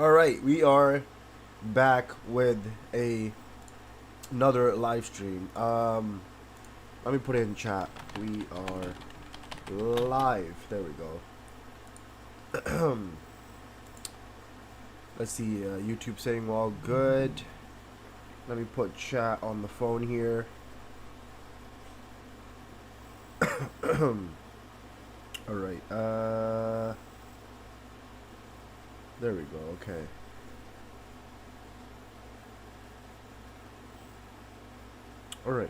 Alright, we are back with another live stream. Let me put it in chat. We are live. There we go. Let's see, YouTube saying we're all good. Let me put chat on the phone here. Alright, there we go, okay. Alright.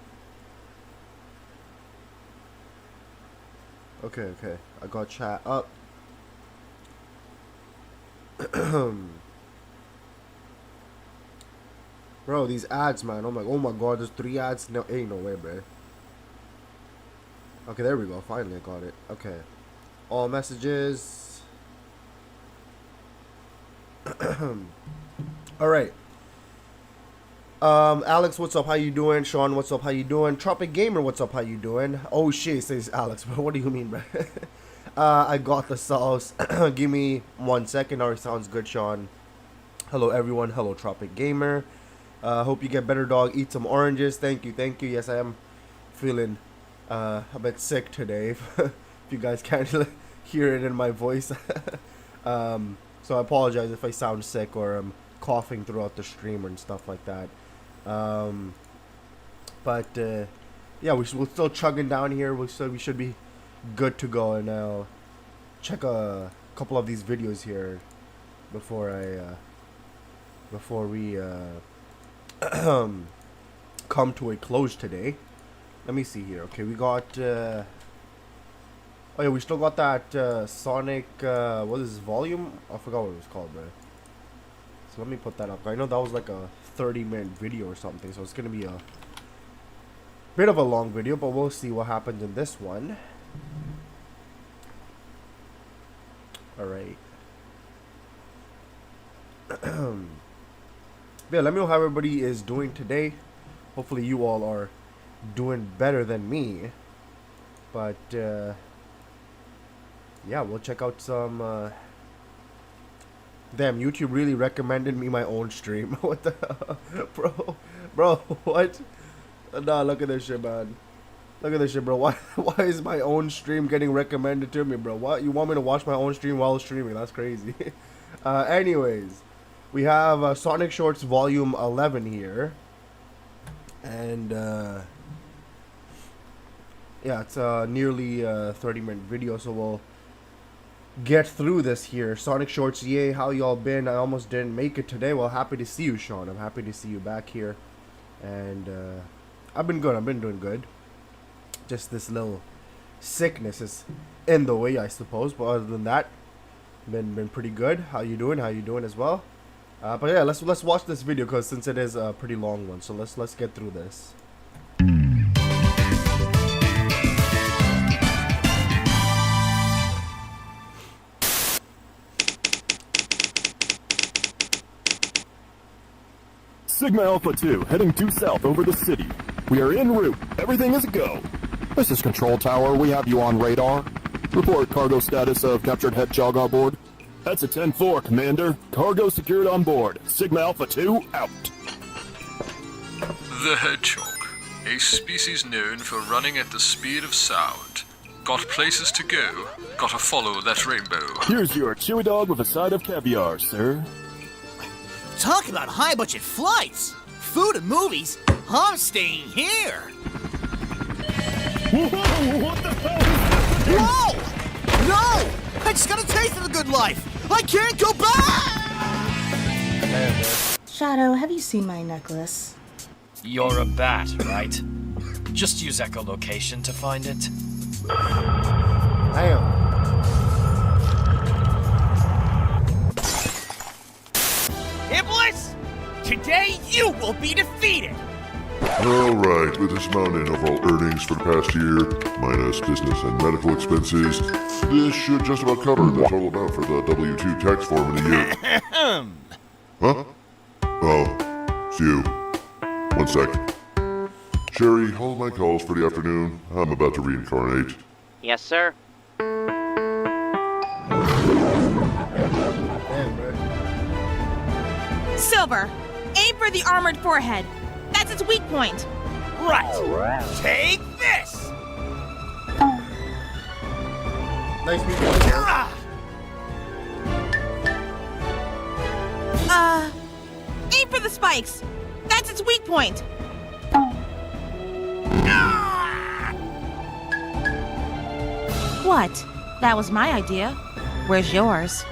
Okay, I got chat up. Bro, these ads, man. I'm like, oh my god, there's 3 ads. No, ain't no way, bro. Okay, there we go. Finally, I got it. Okay. All messages. Alright. Alex, what's up? How you doing? Sean, what's up? How you doing? Tropic Gamer, what's up? How you doing? Oh shit, says Alex. Bro, what do you mean, bro? I got the sauce. Give me 1 second. Alright, sounds good, Sean. Hello, everyone. Hello, Tropic Gamer. Hope you get better, dog. Eat some oranges. Thank you, thank you. Yes, I am feeling a bit sick today. If you guys can't hear it in my voice. So I apologize if I sound sick or I'm coughing throughout the stream and stuff like that. Yeah, we're still chugging down here. We should be good to go, and I'll check a couple of these videos here before we come to a close today. Let me see here. Okay, we got oh yeah, we still got that Sonic what is this, volume? I forgot what it was called, man. So let me put that up. I know that was like a 30-minute video or something, so it's gonna be a bit of a long video, but we'll see what happens in this one. Alright. Yeah, let me know how everybody is doing today. Hopefully you all are doing better than me. But yeah, we'll check out some damn, YouTube really recommended me my own stream. What the hell? Bro, what? Nah, look at this shit, man. Look at this shit, bro. Why is my own stream getting recommended to me, bro? What? You want me to watch my own stream while streaming? That's crazy. Anyways, we have Sonic Shorts Volume 11 here. And yeah, it's a nearly 30-minute video, so we'll get through this here. Sonic Shorts, yay, how y'all been? I almost didn't make it today. Well, happy to see you, Sean. I'm happy to see you back here. And I've been good. I've been doing good. Just this little sickness is in the way, I suppose. But other than that, been pretty good. How you doing? How you doing as well? But yeah, let's watch this video, because since it is a pretty long one, so let's get through this. Sigma Alpha 2, heading due south over the city. We are en route. Everything is a go. This is Control Tower. We have you on radar. Report cargo status of captured Hedgehog on board. That's a 10-4, Commander. Cargo secured on board. Sigma Alpha 2, out. The Hedgehog, a species known for running at the speed of sound. Got places to go. Gotta follow that rainbow. Here's your chewy dog with a side of caviar, sir. Talk about high-budget flights! Food and movies, I'm staying here! Whoa, what the hell? Whoa! No! I just got a taste of the good life! I can't go back! Shadow, have you seen my necklace? You're a bat, right? Just use echolocation to find it. Damn. Iblis! Today you will be defeated! Alright, with this amount in overall earnings for the past year, minus business and medical expenses, this should just about cover the total amount for the W-2 tax form in a year. Huh? Oh, it's you. 1 sec. Sherry, hold my calls for the afternoon. I'm about to reincarnate. Yes, sir. Damn, bro. Silver, aim for the armored forehead. That's its weak point. Right. Take this. Nice meeting you. Aim for the spikes. That's its weak point. What? That was my idea. Where's yours?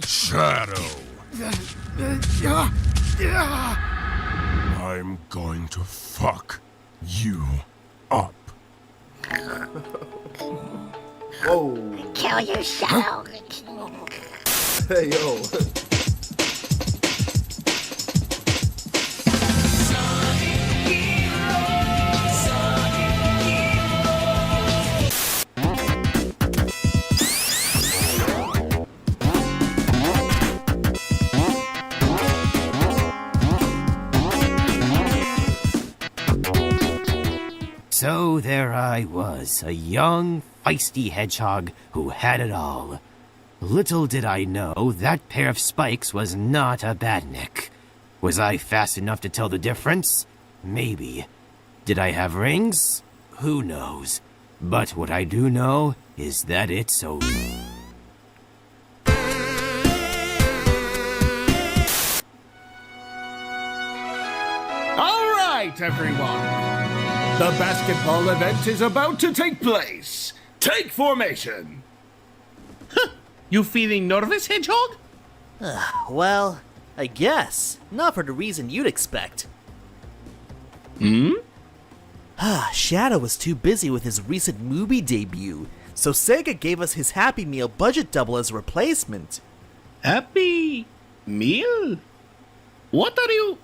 Shadow. I'm going to fuck you up. Whoa. Kill you, Shadow. Hey, yo. So there I was, a young, feisty hedgehog who had it all. Little did I know that pair of spikes was not a badnik. Was I fast enough to tell the difference? Maybe. Did I have rings? Who knows? But what I do know is that it's over. All right, everyone. The basketball event is about to take place. Take formation. You feeling nervous, Hedgehog? Well, I guess. Not for the reason you'd expect. Shadow was too busy with his recent movie debut, so Sega gave us his Happy Meal budget double as a replacement. Happy Meal? What are you...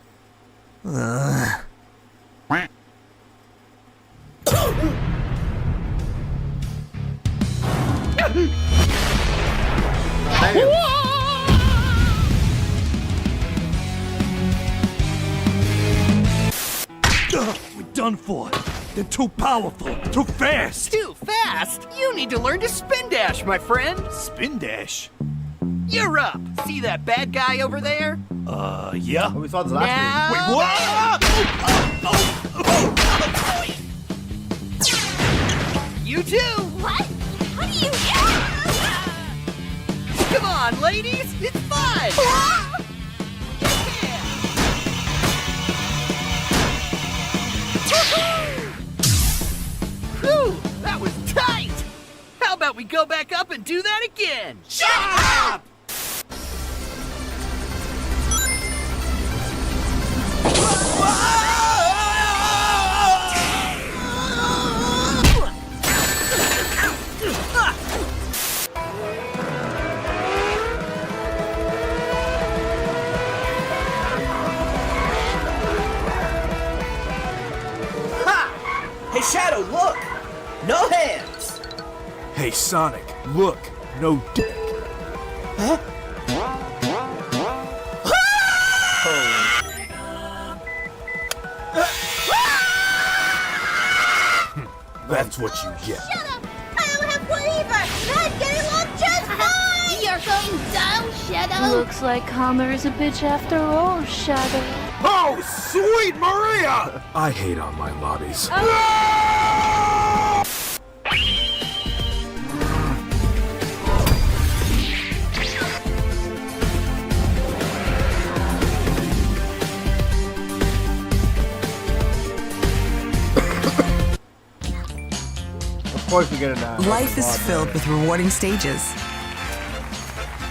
We're done for. They're too powerful, too fast. Too fast? You need to learn to spin dash, my friend. Spin dash? You're up. See that bad guy over there? Yeah. We saw this last Now... week. Wait, what? You too. What? What are you... Come on, ladies. It's fun. Whew, that was tight! How about we go back up and do that again? Shut up! Hey, Shadow, look! No hands! Hey, Sonic, look. No dick. Huh? That's what you get. Shut up! I don't have one either! I'm getting along just fine! You're going down, Shadow! Looks like Homer is a bitch after all, Shadow. Oh, sweet Maria! I hate online lobbies. Of course we get an Life is filled with rewarding stages.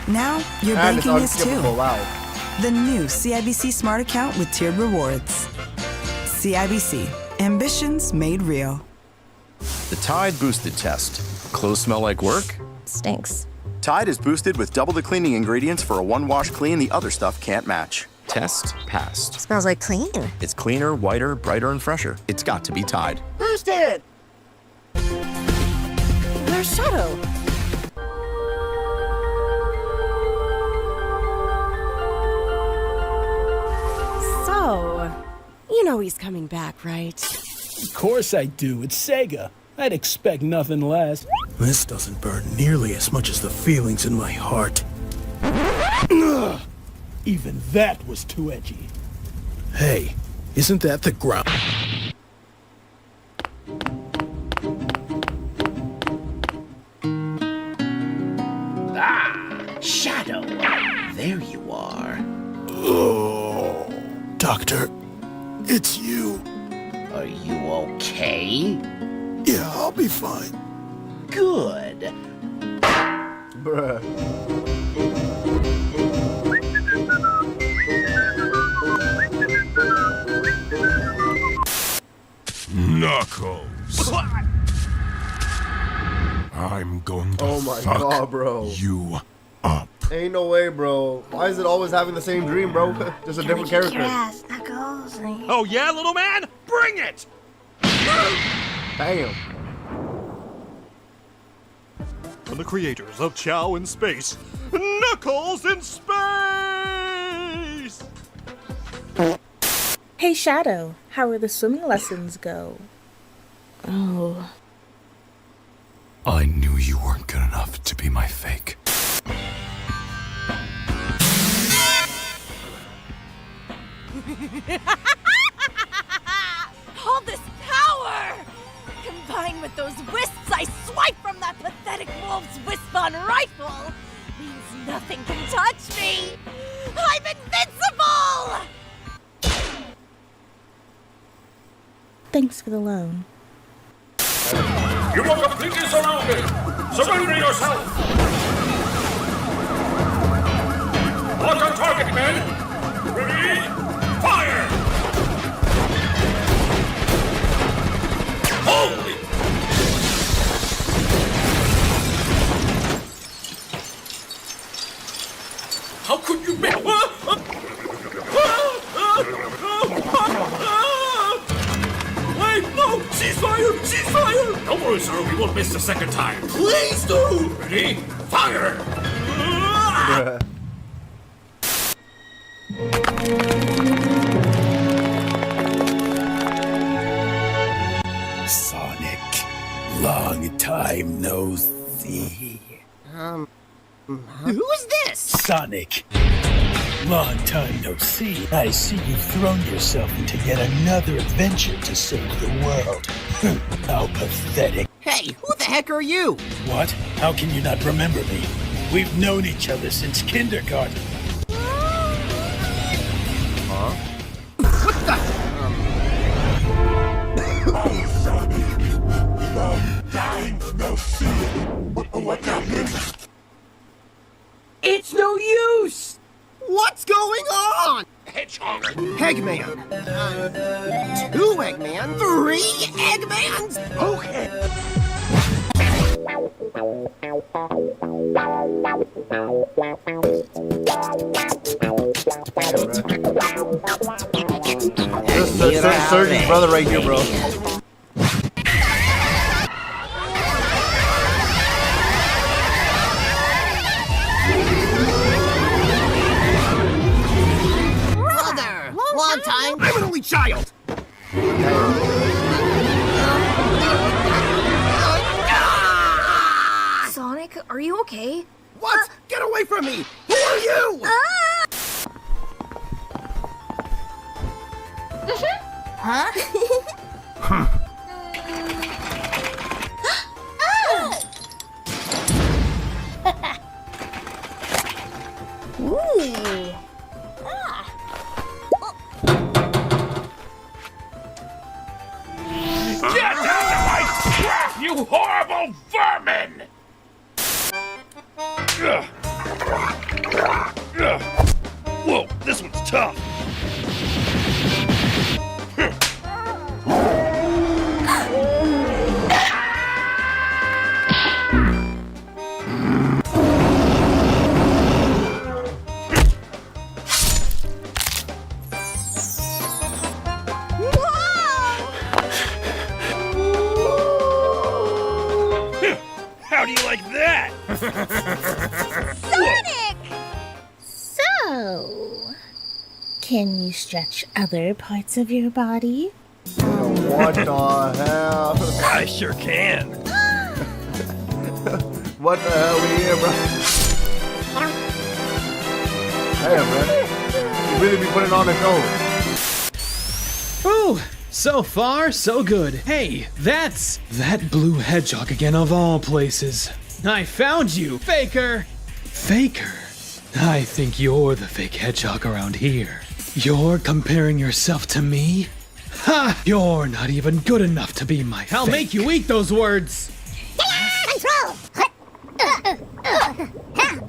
Now, your and it's banking is too. unskippable, wow. The new CIBC Smart Account with tiered rewards. CIBC. Ambitions made real. The Tide Boosted Test. Clothes smell like work? Stinks. Tide is boosted with double the cleaning ingredients for a one-wash clean the other stuff can't match. Test passed. Smells like clean. It's cleaner, whiter, brighter, and fresher. It's got to be Tide. Boosted! Where's Shadow? So, you know he's coming back, right? Of course I do. It's Sega. I'd expect nothing less. This doesn't burn nearly as much as the feelings in my heart. Ugh. Even that was too edgy. Hey, isn't that the ground? Shadow, there you are. Oh, Doctor, it's you. Are you okay? Yeah, I'll be fine. Good. Bruh. Knuckles. I'm going to Oh my fuck god, bro. you up. Ain't no way, bro. Why is it always having the same dream, bro? Just a different character. Knuckles. Oh yeah, little man? Bring it! Damn. From the creators of Chow in Space, Knuckles in Space! Hey, Shadow, how are the swimming lessons go? Oh. I knew you weren't good enough to be my fake. All this power! Combined with those wisps I swipe from that pathetic wolf's wisp-on rifle means nothing can touch me! I'm invincible! Thanks for the loan. You are completely surrounded! Surrender yourself! Lock on target, men! Ready? Fire! Holy! How could you be? Wait, no! Ceasefire! Ceasefire! Don't worry, sir. We won't miss the second time. Please do! Ready? Fire! Bruh. Sonic, long time no see. Who's this? Sonic, long time no see. I see you've thrown yourself into yet another adventure to save the world. How pathetic. Hey, who the heck are you? What? How can you not remember me? We've known each other since kindergarten. Huh? What the? It's no use! What's going on? Hedgehog! Eggman! 2 Eggman? 3 Eggmans? Okay. That's Surge's brother right here, bro. Brother! Long time! I'm an only child! Sonic, are you okay? What? Get away from me! Who are you? Huh? Ooh. Get out of my trap, you horrible vermin! Whoa, this one's tough. How do you like that? Sonic! So, can you stretch other parts of your body? What the hell? I sure can. What the hell we here, bro? Damn, man. really be putting on a show. Ooh, so far, so good. Hey, that's that blue hedgehog again of all places. I found you, Faker! Faker, I think you're the fake hedgehog around here. You're comparing yourself to me? Ha! You're not even good enough to be my I'll make you eat those words! Control!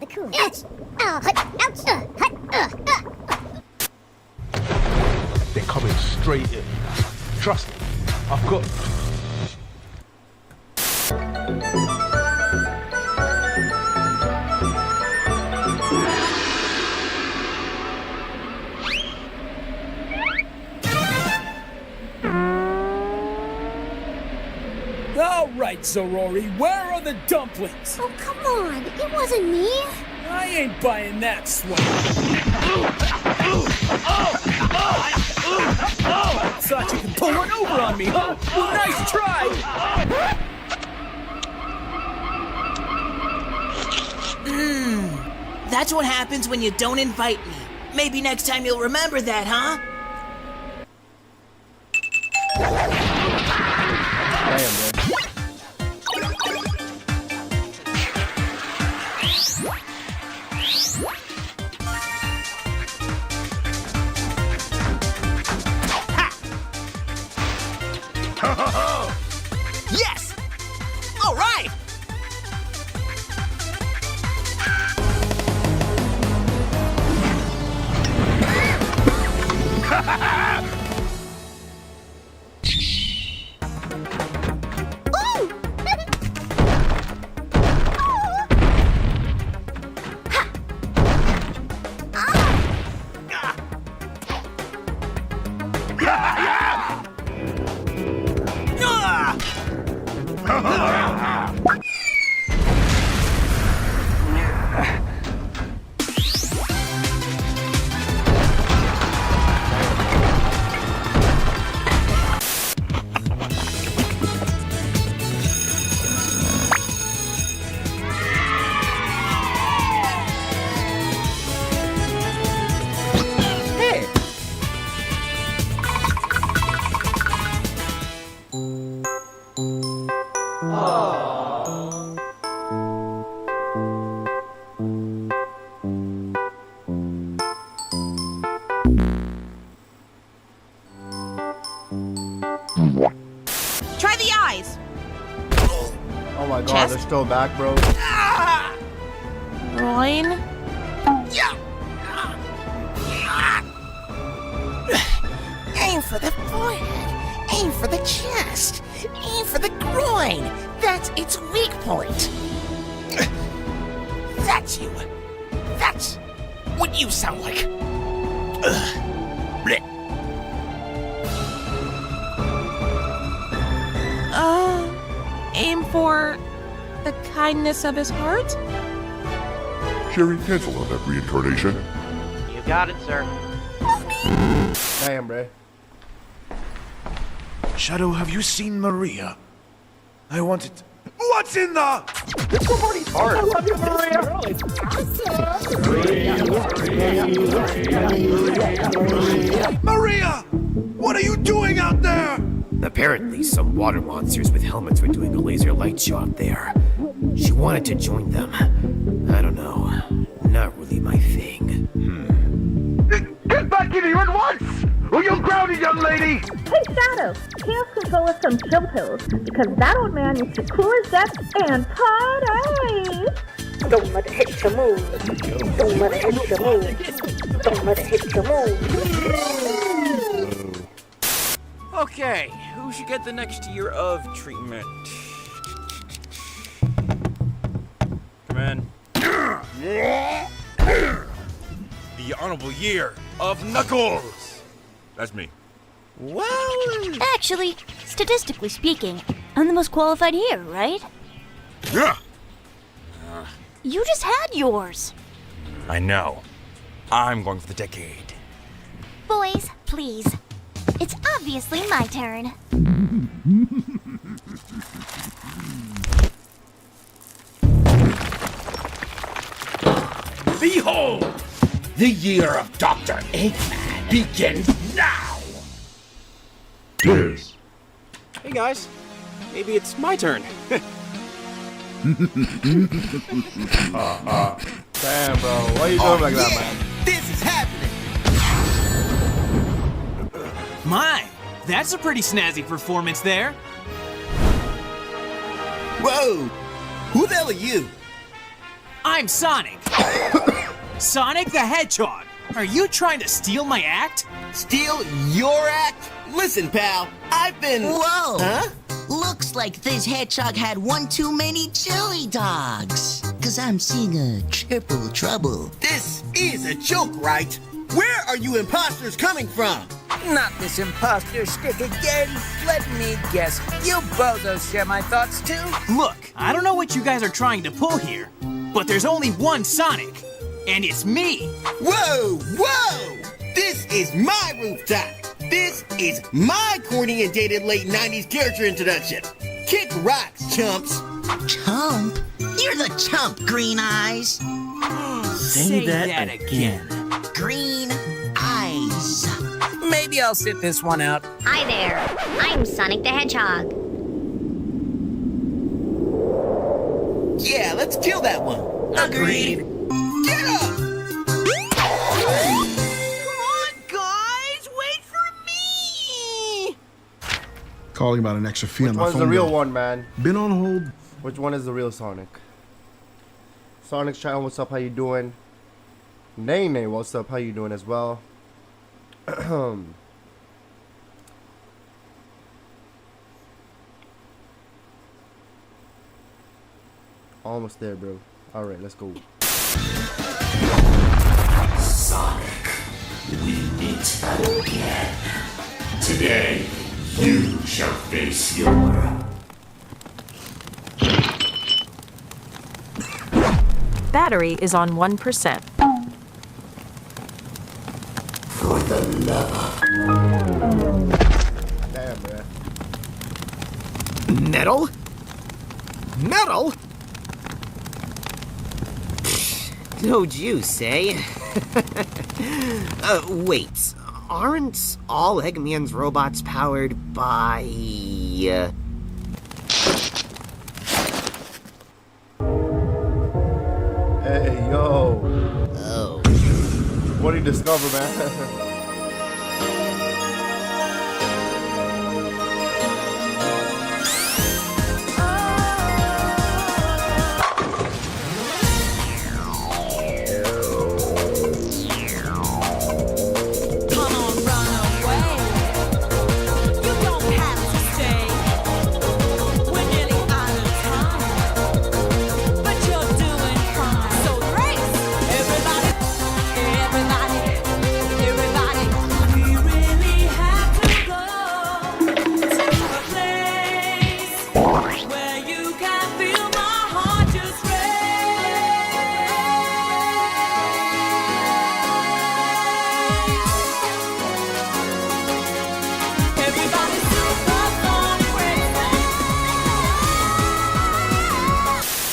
The cool. They're coming straight in. Trust me, I've got... All right, Zorori, where are the dumplings? Oh, come on. It wasn't me. I ain't buying that swag. Thought you could pull one over on me, huh? Well, nice try. That's what happens when you don't invite me. Maybe next time you'll remember that, huh? Yes! All right! Try the eyes. Oh my god, Chest? they're still back, bro. Groin. Aim for the forehead. Aim for the chest. Aim for the groin. That's its weak point. That's you. That's what you sound like. Blech. Aim for the kindness of his heart? Sherry, cancel on that reincarnation. You got it, sir. Damn, bro. Shadow, have you seen Maria? I want it. What's in the... This party's hard. I love you, Maria. Maria! What are you doing out there? Apparently, some water monsters with helmets were doing a laser light show out there. She wanted to join them. I don't know. Not really my thing. Get back in here at once! Or you'll ground it, young lady! Hey, Shadow, Chaos could go with some chill pills, because that old man is the coolest death and party! Don't let it hit your move. Don't let it hit your move. Don't let it hit your move. Okay, who should get the next year of treatment? Come in. The honorable year of Knuckles! That's me. Well, actually, statistically speaking, I'm the most qualified here, right? Yeah! You just had yours. I know. I'm going for the decade. Boys, please. It's obviously my turn. Behold! The year of Dr. Eggman begins now! Yes. Hey guys, maybe it's my turn. Damn, bro. Why you doing like that, man? This is happening! My, that's a pretty snazzy performance there. Whoa! Who the hell are you? I'm Sonic. Sonic the Hedgehog. Are you trying to steal my act? Steal your act? Listen, pal, I've been... Whoa! Huh? Looks like this hedgehog had one too many chili dogs. 'Cause I'm seeing a triple trouble. This is a joke, right? Where are you imposters coming from? Not this imposter stick again. Let me guess. You bozos share my thoughts too? Look, I don't know what you guys are trying to pull here, but there's only one Sonic, and it's me. Whoa, whoa! This is my rooftop. This is my corny and dated late 90s character introduction. Kick rocks, chumps. Chump? You're the chump, Green Eyes. Say that again. Green Eyes. Maybe I'll sit this one out. Hi there, I'm Sonic the Hedgehog. Yeah, let's kill that one. Agreed. Get up! Calling about an extra fee on Which my one's phone the real bill. one, man? Been on hold. Which one is the real Sonic? Sonic's channel, what's up? How you doing? Nay, what's up? How you doing as well? Almost there, bro. All right, let's go. Sonic, we meet again. Today, you shall face your... Battery is on 1%. For the love Damn, man. Metal? Metal? No juice, eh? Wait. Aren't all Eggman's robots powered by... Hey, yo. Oh. What do you discover, man?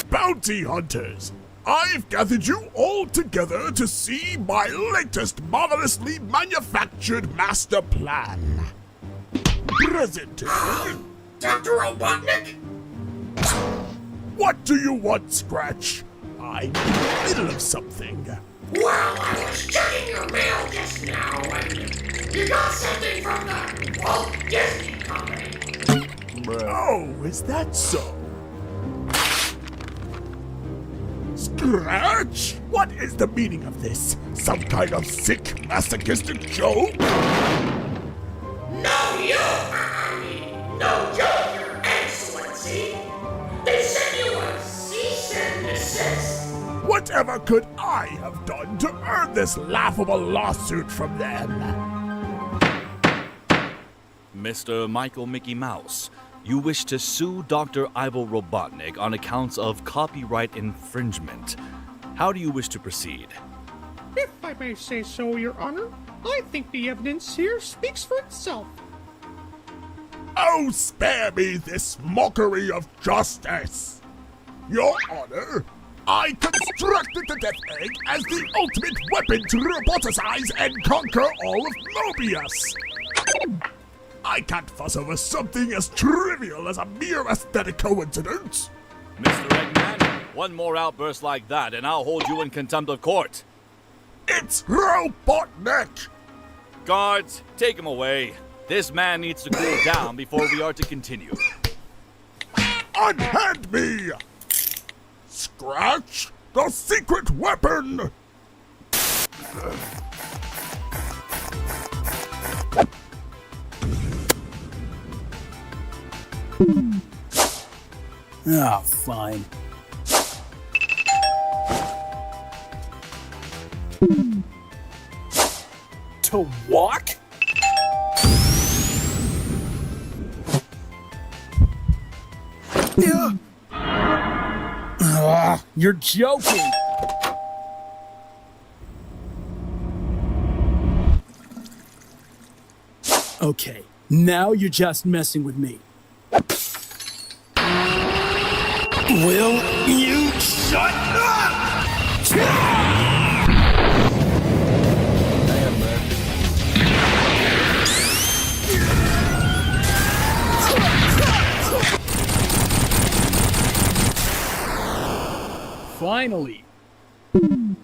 Bounty Hunters, I've gathered you all together to see my latest marvelously manufactured master plan. Presented... Dr. Robotnik? What do you want, Scratch? I'm in the middle of something. Well, I was checking your mail just now, and you got something from the Walt Disney Company. Oh, is that so? Scratch? What is the meaning of this? Some kind of sick, masochistic joke? No joke, Your Excellency. They sent you a cease and desist. Whatever could I have done to earn this laughable lawsuit from them? Mr. Michael Mickey Mouse, you wish to sue Dr. Ivo Robotnik on accounts of copyright infringement. How do you wish to proceed? If I may say so, Your Honor, I think the evidence here speaks for itself. Oh, spare me this mockery of justice! Your Honor, I construct constructed the Death Egg as the ultimate weapon to roboticize and conquer all of Mobius. I can't fuss over something as trivial as a mere aesthetic coincidence. Mr. Eggman, one more outburst like that and I'll hold you in contempt of court. It's Robotnik! Guards, take him away. This man needs to cool down before we are to continue. Unhand me! Scratch the secret weapon! Ah, fine. To walk? Yeah. You're joking. Okay, now you're just messing with me. Will you shut up? Finally. And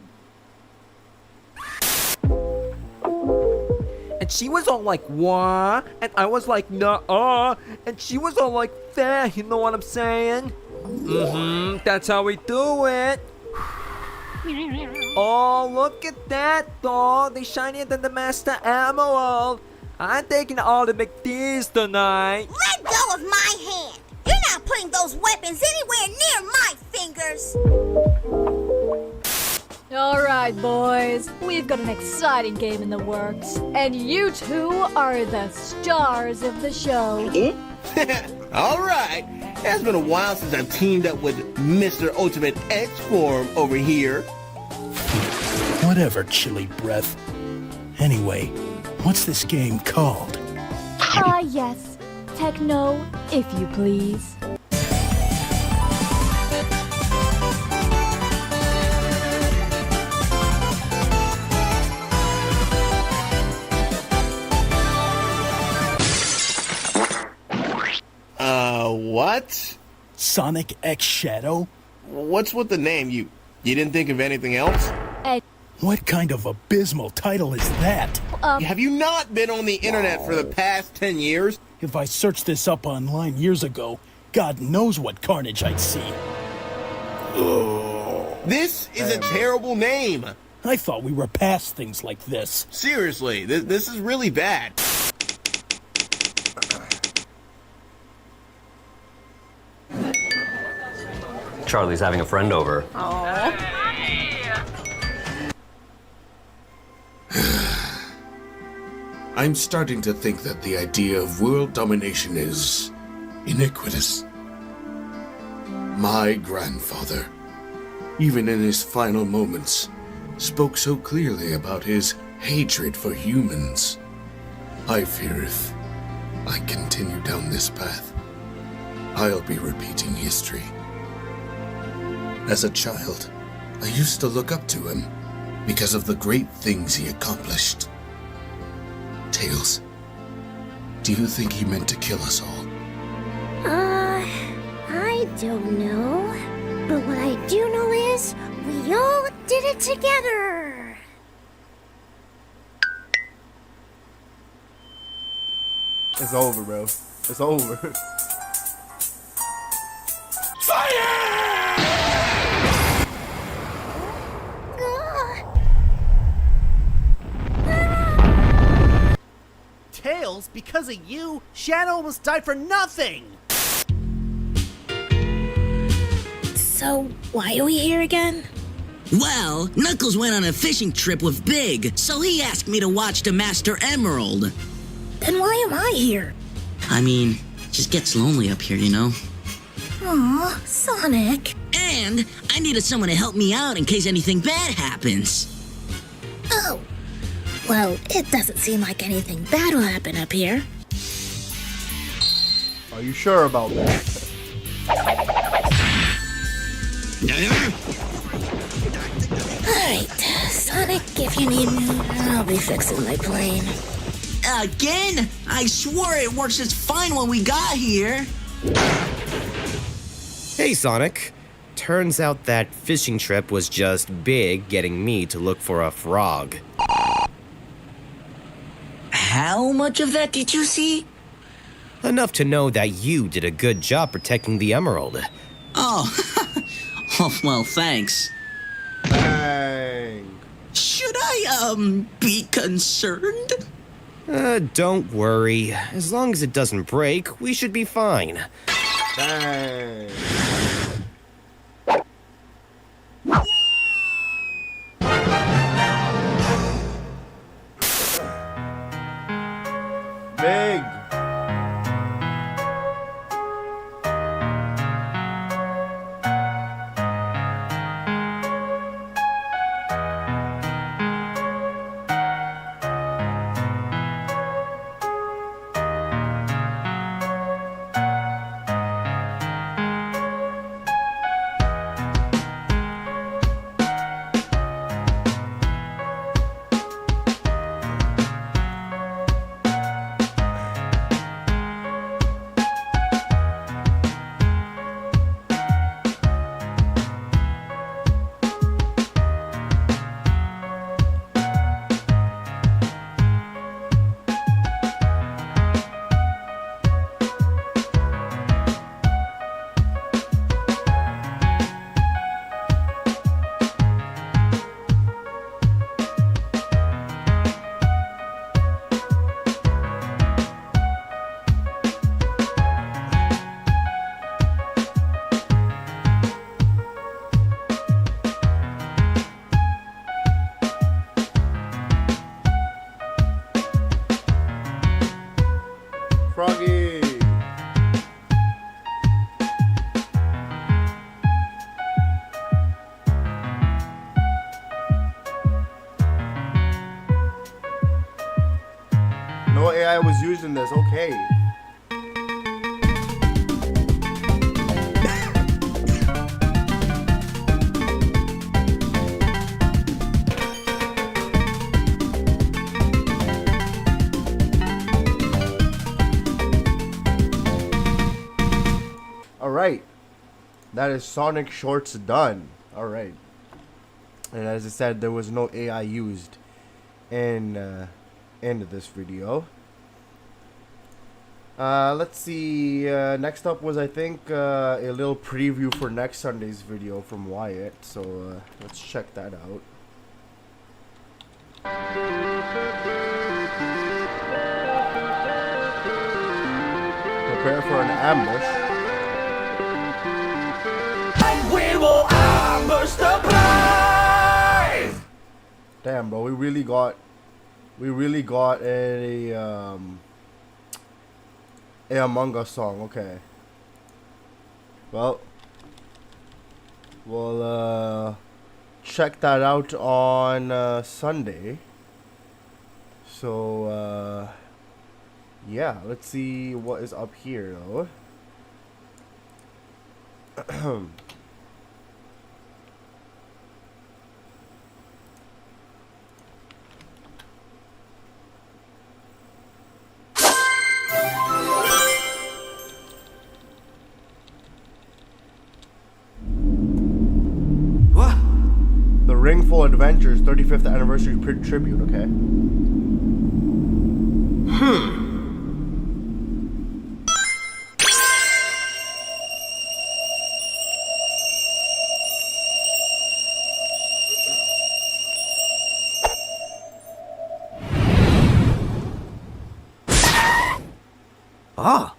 she was all like, what? And I was like, nuh-uh. And she was all like, there, you know what I'm saying? That's how we do it. Oh, look at that, though. They shinier than the Master Emerald. I'm taking all the McDees tonight. Let go of my hand! You're not putting those weapons anywhere near my fingers! Alright, boys. We've got an exciting game in the works. And you two are the stars of the show. Alright, it's been a while since I've teamed up with Mr. Ultimate X Form over here. Whatever, chilly breath. Anyway, what's this game called? Yes. Techno, if you please. What? Sonic X Shadow? What's with the name? You didn't think of anything else? What kind of abysmal title is that? Have you not been on the internet for the past 10 years? If I searched this up online years ago, God knows what carnage I'd see. This is a terrible name. I thought we were past things like this. Seriously, this is really bad. Charlie's having a friend over. I'm starting to think that the idea of world domination is iniquitous. My grandfather, even in his final moments, spoke so clearly about his hatred for humans. I fear if I continue down this path, I'll be repeating history. As a child, I used to look up to him because of the great things he accomplished. Tails, do you think he meant to kill us all? I don't know. But what I do know is, we all did it together! It's over, bro. It's over. Tails, because of you, Shadow almost died for nothing! So, why are we here again? Well, Knuckles went on a fishing trip with Big, so he asked me to watch the Master Emerald. Then why am I here? I mean, it just gets lonely up here, you know? Aw, Sonic. And I needed someone to help me out in case anything bad happens. Oh. Well, it doesn't seem like anything bad will happen up here. Are you sure about that? Right. Sonic, if you need me, I'll be fixing my plane. Again? I swore it works just fine when we got here. Hey, Sonic. Turns out that fishing trip was just Big getting me to look for a frog. How much of that did you see? Enough to know that you did a good job protecting the emerald. Oh, oh well, thanks. Dang. Should I, be concerned? Don't worry. As long as it doesn't break, we should be fine. Dang. Big. Froggy. No AI was used in this, okay. Alright. That is Sonic Shorts done. Alright. And as I said, there was no AI used in this video. Let's see. Next up was, I think, a little preview for next Sunday's video from Wyatt. So let's check that out. Prepare for an ambush. We will ambush the place! Damn, bro, we really got a Among Us song. Okay. Well, we'll check that out on Sunday. So yeah, let's see what is up here though. Ringful Adventures 35th Anniversary Tribute, okay? Ah!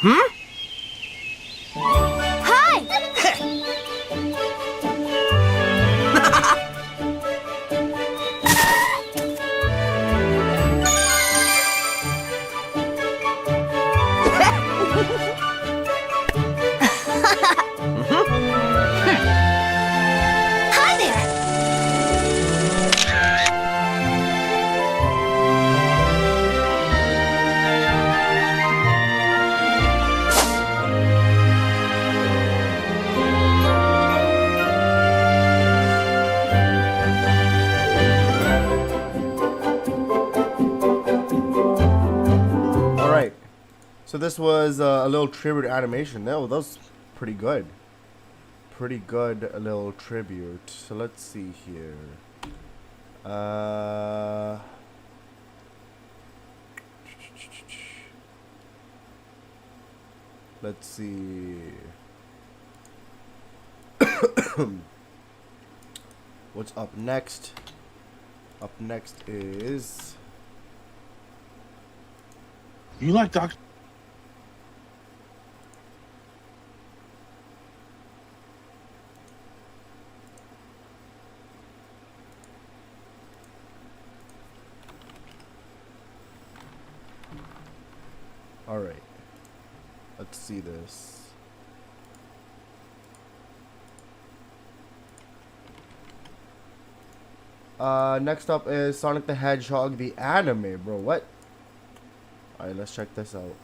Hmm? Hi! Hi there. All right. So this was a little tribute animation. That was pretty good. Pretty good little tribute. So let's see here. Let's see. What's up next? Up next is. You like Doctor? All right. Let's see this. Next up is Sonic the Hedgehog, the anime, bro. What? All right, let's check this out.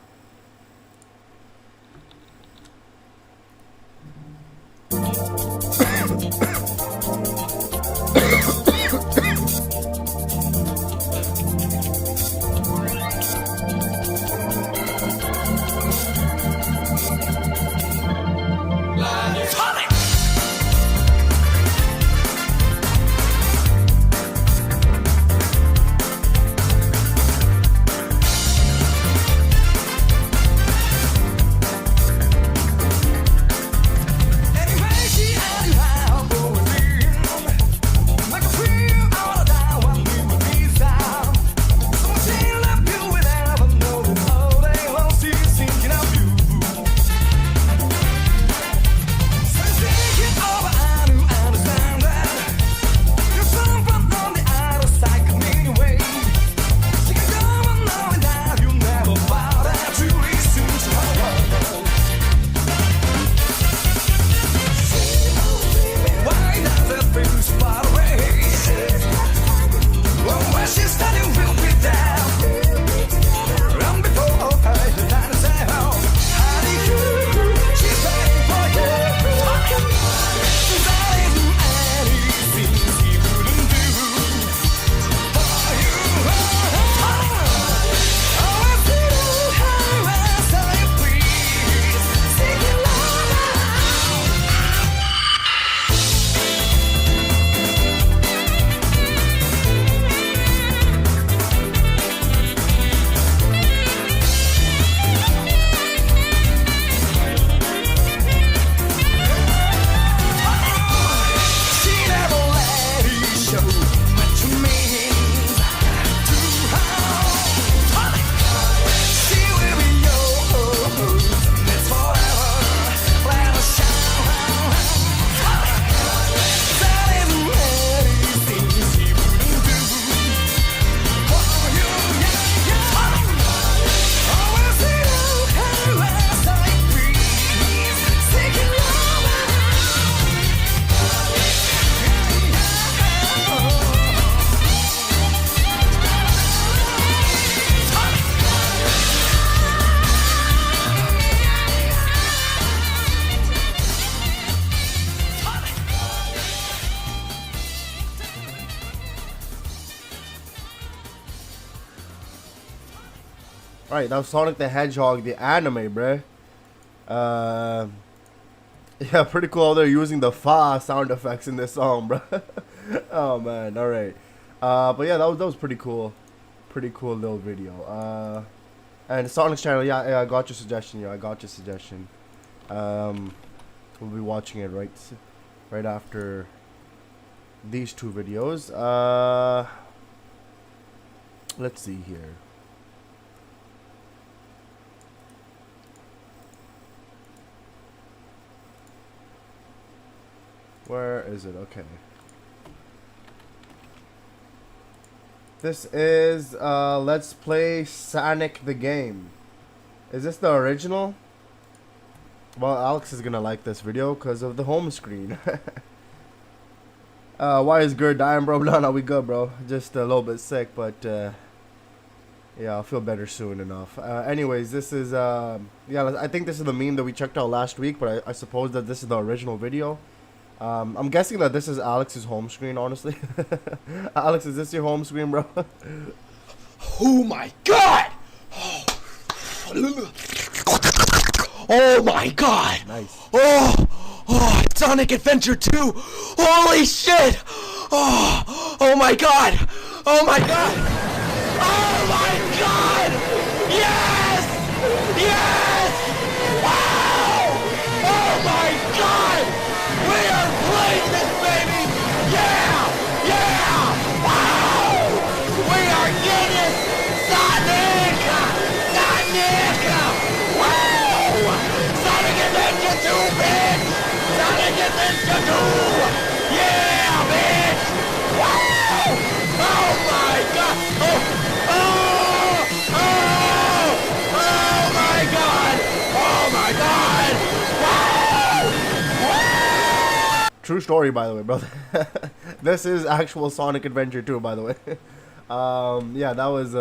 Alright, that was Sonic the Hedgehog, the anime, bruh. Yeah, pretty cool how they're using the fa sound effects in this song, bruh. Oh, man, alright. But yeah, that was pretty cool. Pretty cool little video. And Sonic's channel, yeah, I got your suggestion, yeah, I got your suggestion. We'll be watching it right after these two videos. Let's see here. Where is it? Okay. This is Let's Play Sonic the Game. Is this the original? Well, Alex is gonna like this video because of the home screen. Why is Gerd dying, bro? No, we good, bro. Just a little bit sick, but yeah, I'll feel better soon enough. Anyways, this is yeah, I think this is the meme that we checked out last week, but I suppose that this is the original video. I'm guessing that this is Alex's home screen, honestly. Alex, is this your home screen, bro? Oh my god! Oh my god! Nice. Oh, Sonic Adventure 2! Holy shit! Oh my god! Oh my god! Oh my god! Yes! Yes! Wow! Oh my god! We are playing this, baby! Yeah! Yeah! Wow! We are getting Sonic! Sonic! Wow! Sonic Adventure 2, bitch! Sonic Adventure 2! Yeah, bitch! Wow! Oh my god! Oh my god! Oh my god! Wow! True story, by the way, brother. This is actual Sonic Adventure 2, by the way. Yeah, that was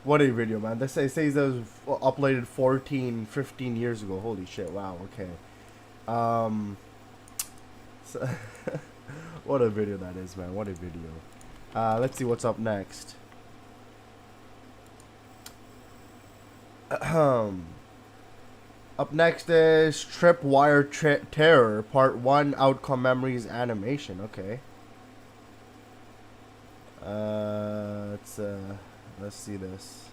what a video, man. This says that was uploaded 15 years ago. Holy shit! Wow. Okay. So what a video that is, man. What a video. Let's see what's up next. Up next is Tripwire Terror Part 1 Outcome Memories Animation. Okay. Let's see this.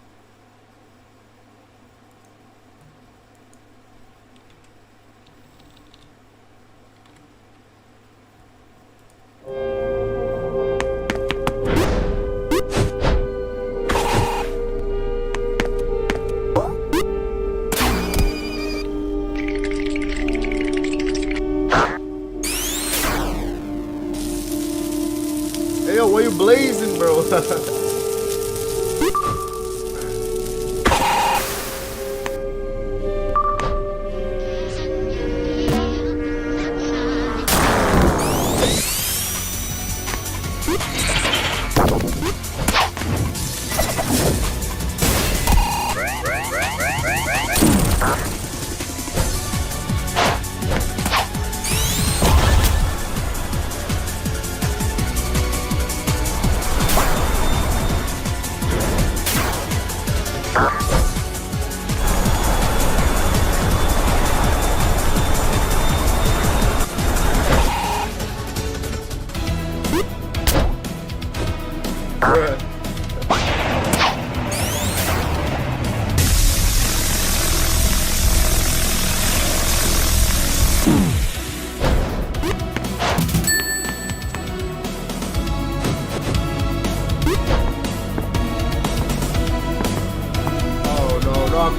Hey yo, why you blazing, bro?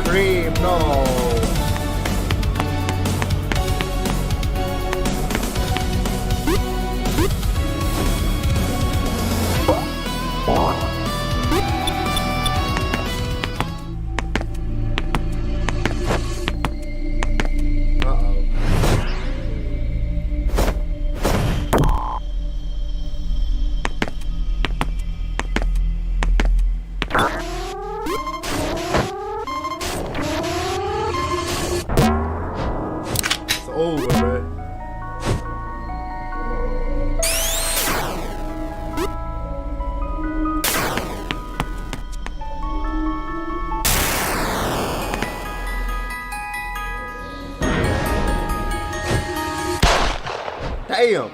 Cream, no. Over, man. Damn.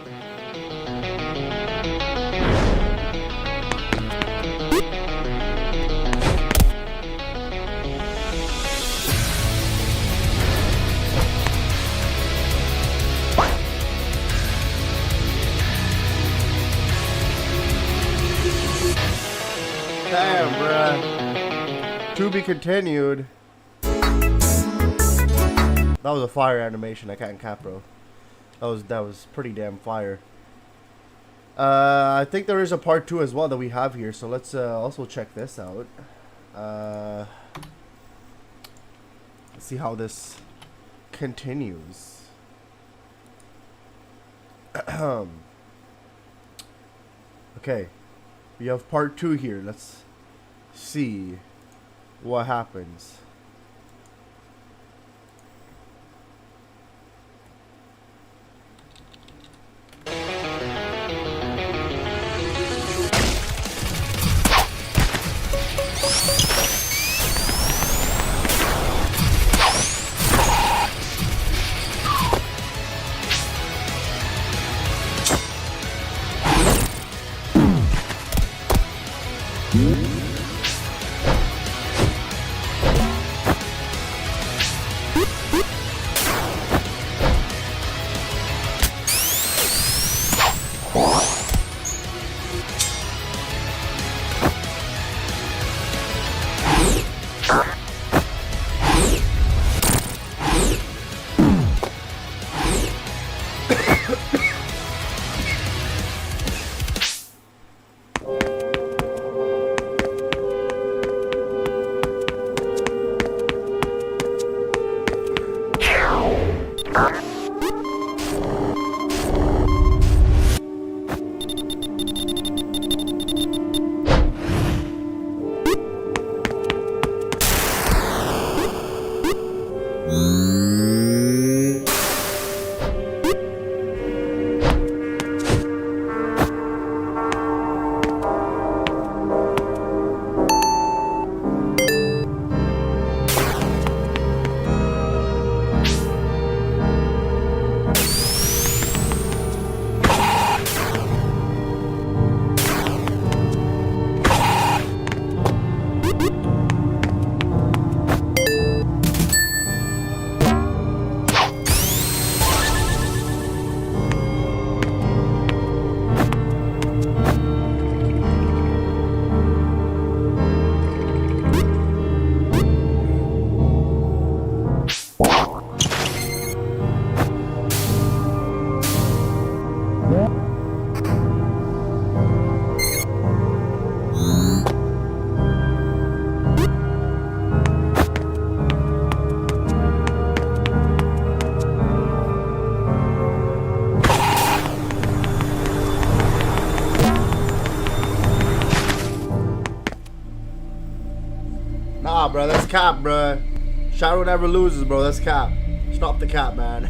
Damn, bruh. To be continued. That was a fire animation, I can't cap, bro. That was pretty damn fire. I think there is a part 2 as well that we have here, so let's also check this out. Let's see how this continues. Okay, we have part 2 here. Let's see what happens. Nah, bro, that's cap, bro. Shadow never loses, bro. That's cap. Stop the cap, man.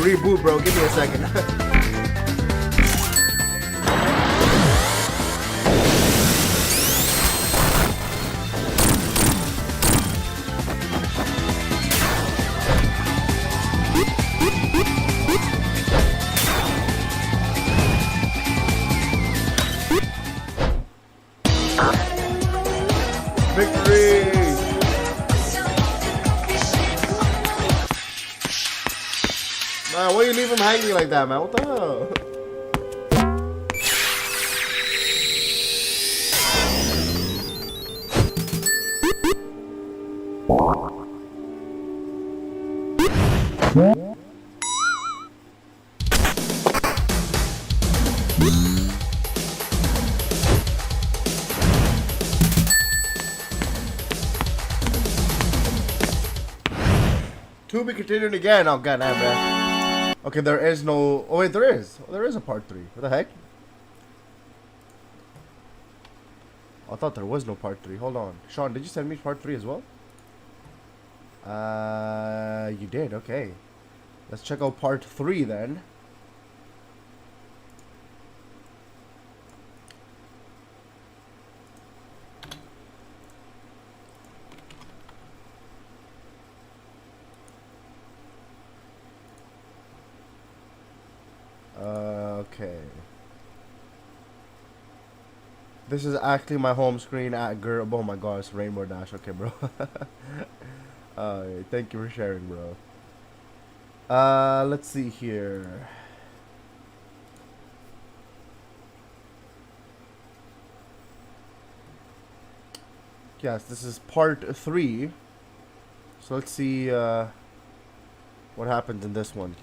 reboot, bro. Give me a second. Victory! Man, why you leave him hanging like that, man? What the hell? To be continued again. Oh god damn, man. Okay, there is no. Oh wait, there is. Oh, there is a part 3. What the heck? I thought there was no part 3. Hold on, Sean. Did you send me part 3 as well? You did. Okay. Let's check out part 3 then. Okay. This is actually my home screen at girl. Oh my god, it's Rainbow Dash. Okay, bro. Thank you for sharing, bro. Let's see here. Yes, this is part 3. So let's see what happens in this one.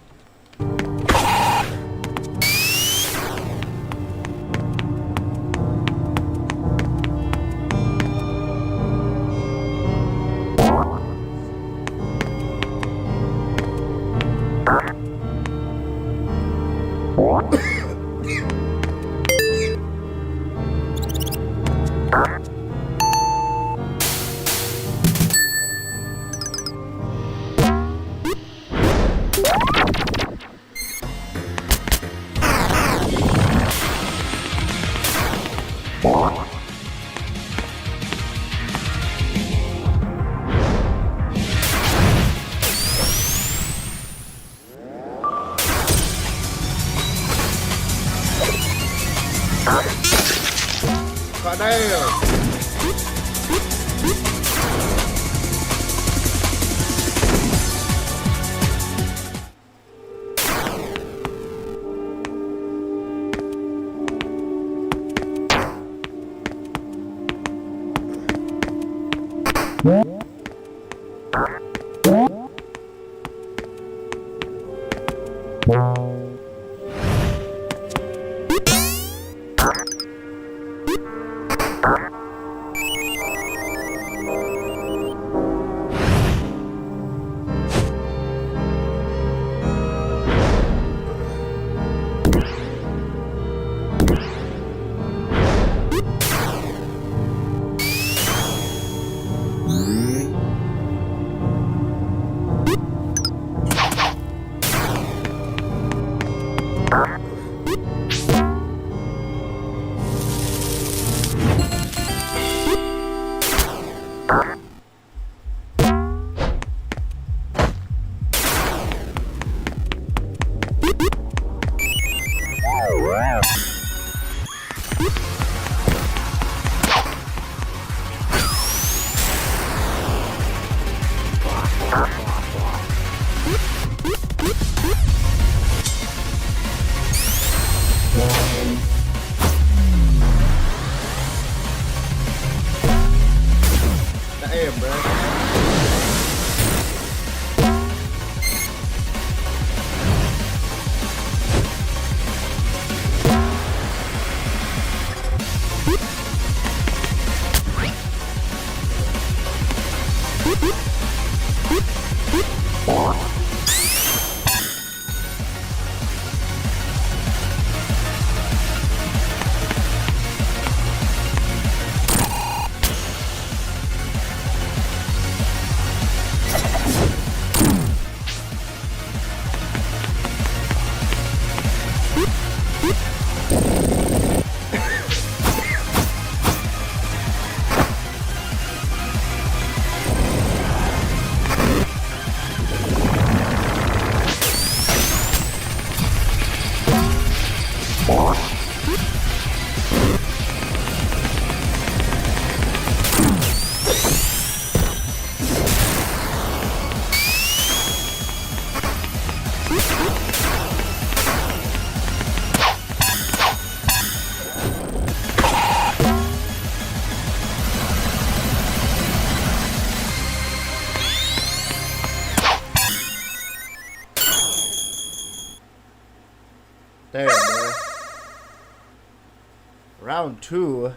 Damn, bro. Round 2.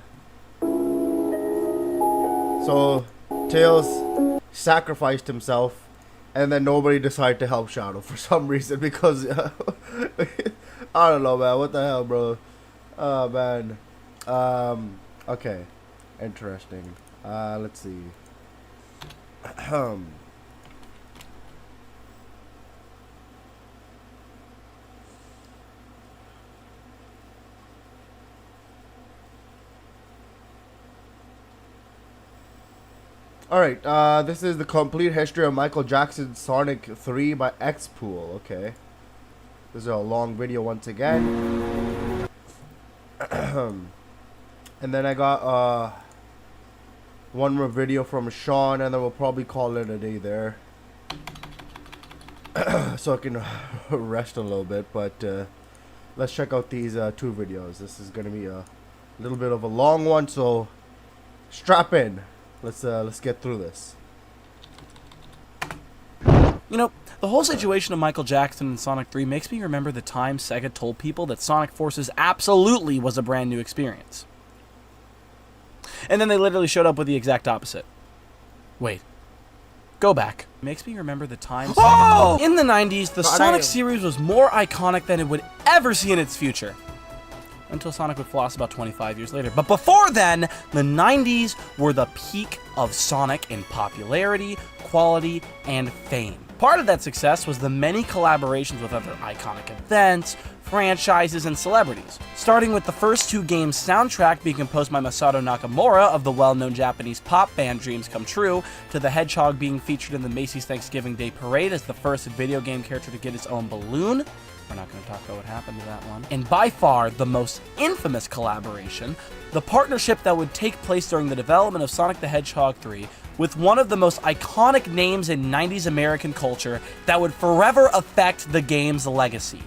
So, Tails sacrificed himself, and then nobody decided to help Shadow for some reason because I don't know, man. What the hell, bro? Oh man. Okay. Interesting. Let's see. Alright, this is the complete history of Michael Jackson's Sonic 3 by Xpool. Okay. This is a long video once again. And then I got one more video from Sean, and then we'll probably call it a day there. So I can rest a little bit, but let's check out these 2 videos. This is going to be a little bit of a long one, so strap in. Let's get through this. You know, the whole situation of Michael Jackson and Sonic 3 makes me remember the time Sega told people that Sonic Forces absolutely was a brand new experience. And then they literally showed up with the exact opposite. Wait. Go back. Makes me remember the time Sega in the 90s, the Sonic series was more iconic than it would ever see in its future. Until Sonic would floss about 25 years later. But before then, the 90s were the peak of Sonic in popularity, quality, and fame. Part of that success was the many collaborations with other iconic events, franchises, and celebrities. Starting with the first 2 games' soundtrack being composed by Masato Nakamura of the well-known Japanese pop band Dreams Come True, to the Hedgehog being featured in the Macy's Thanksgiving Day Parade as the first video game character to get his own balloon. We're not going to talk about what happened to that one. And by far, the most infamous collaboration, the partnership that would take place during the development of Sonic the Hedgehog 3 with one of the most iconic names in 90s American culture that would forever affect the game's legacy.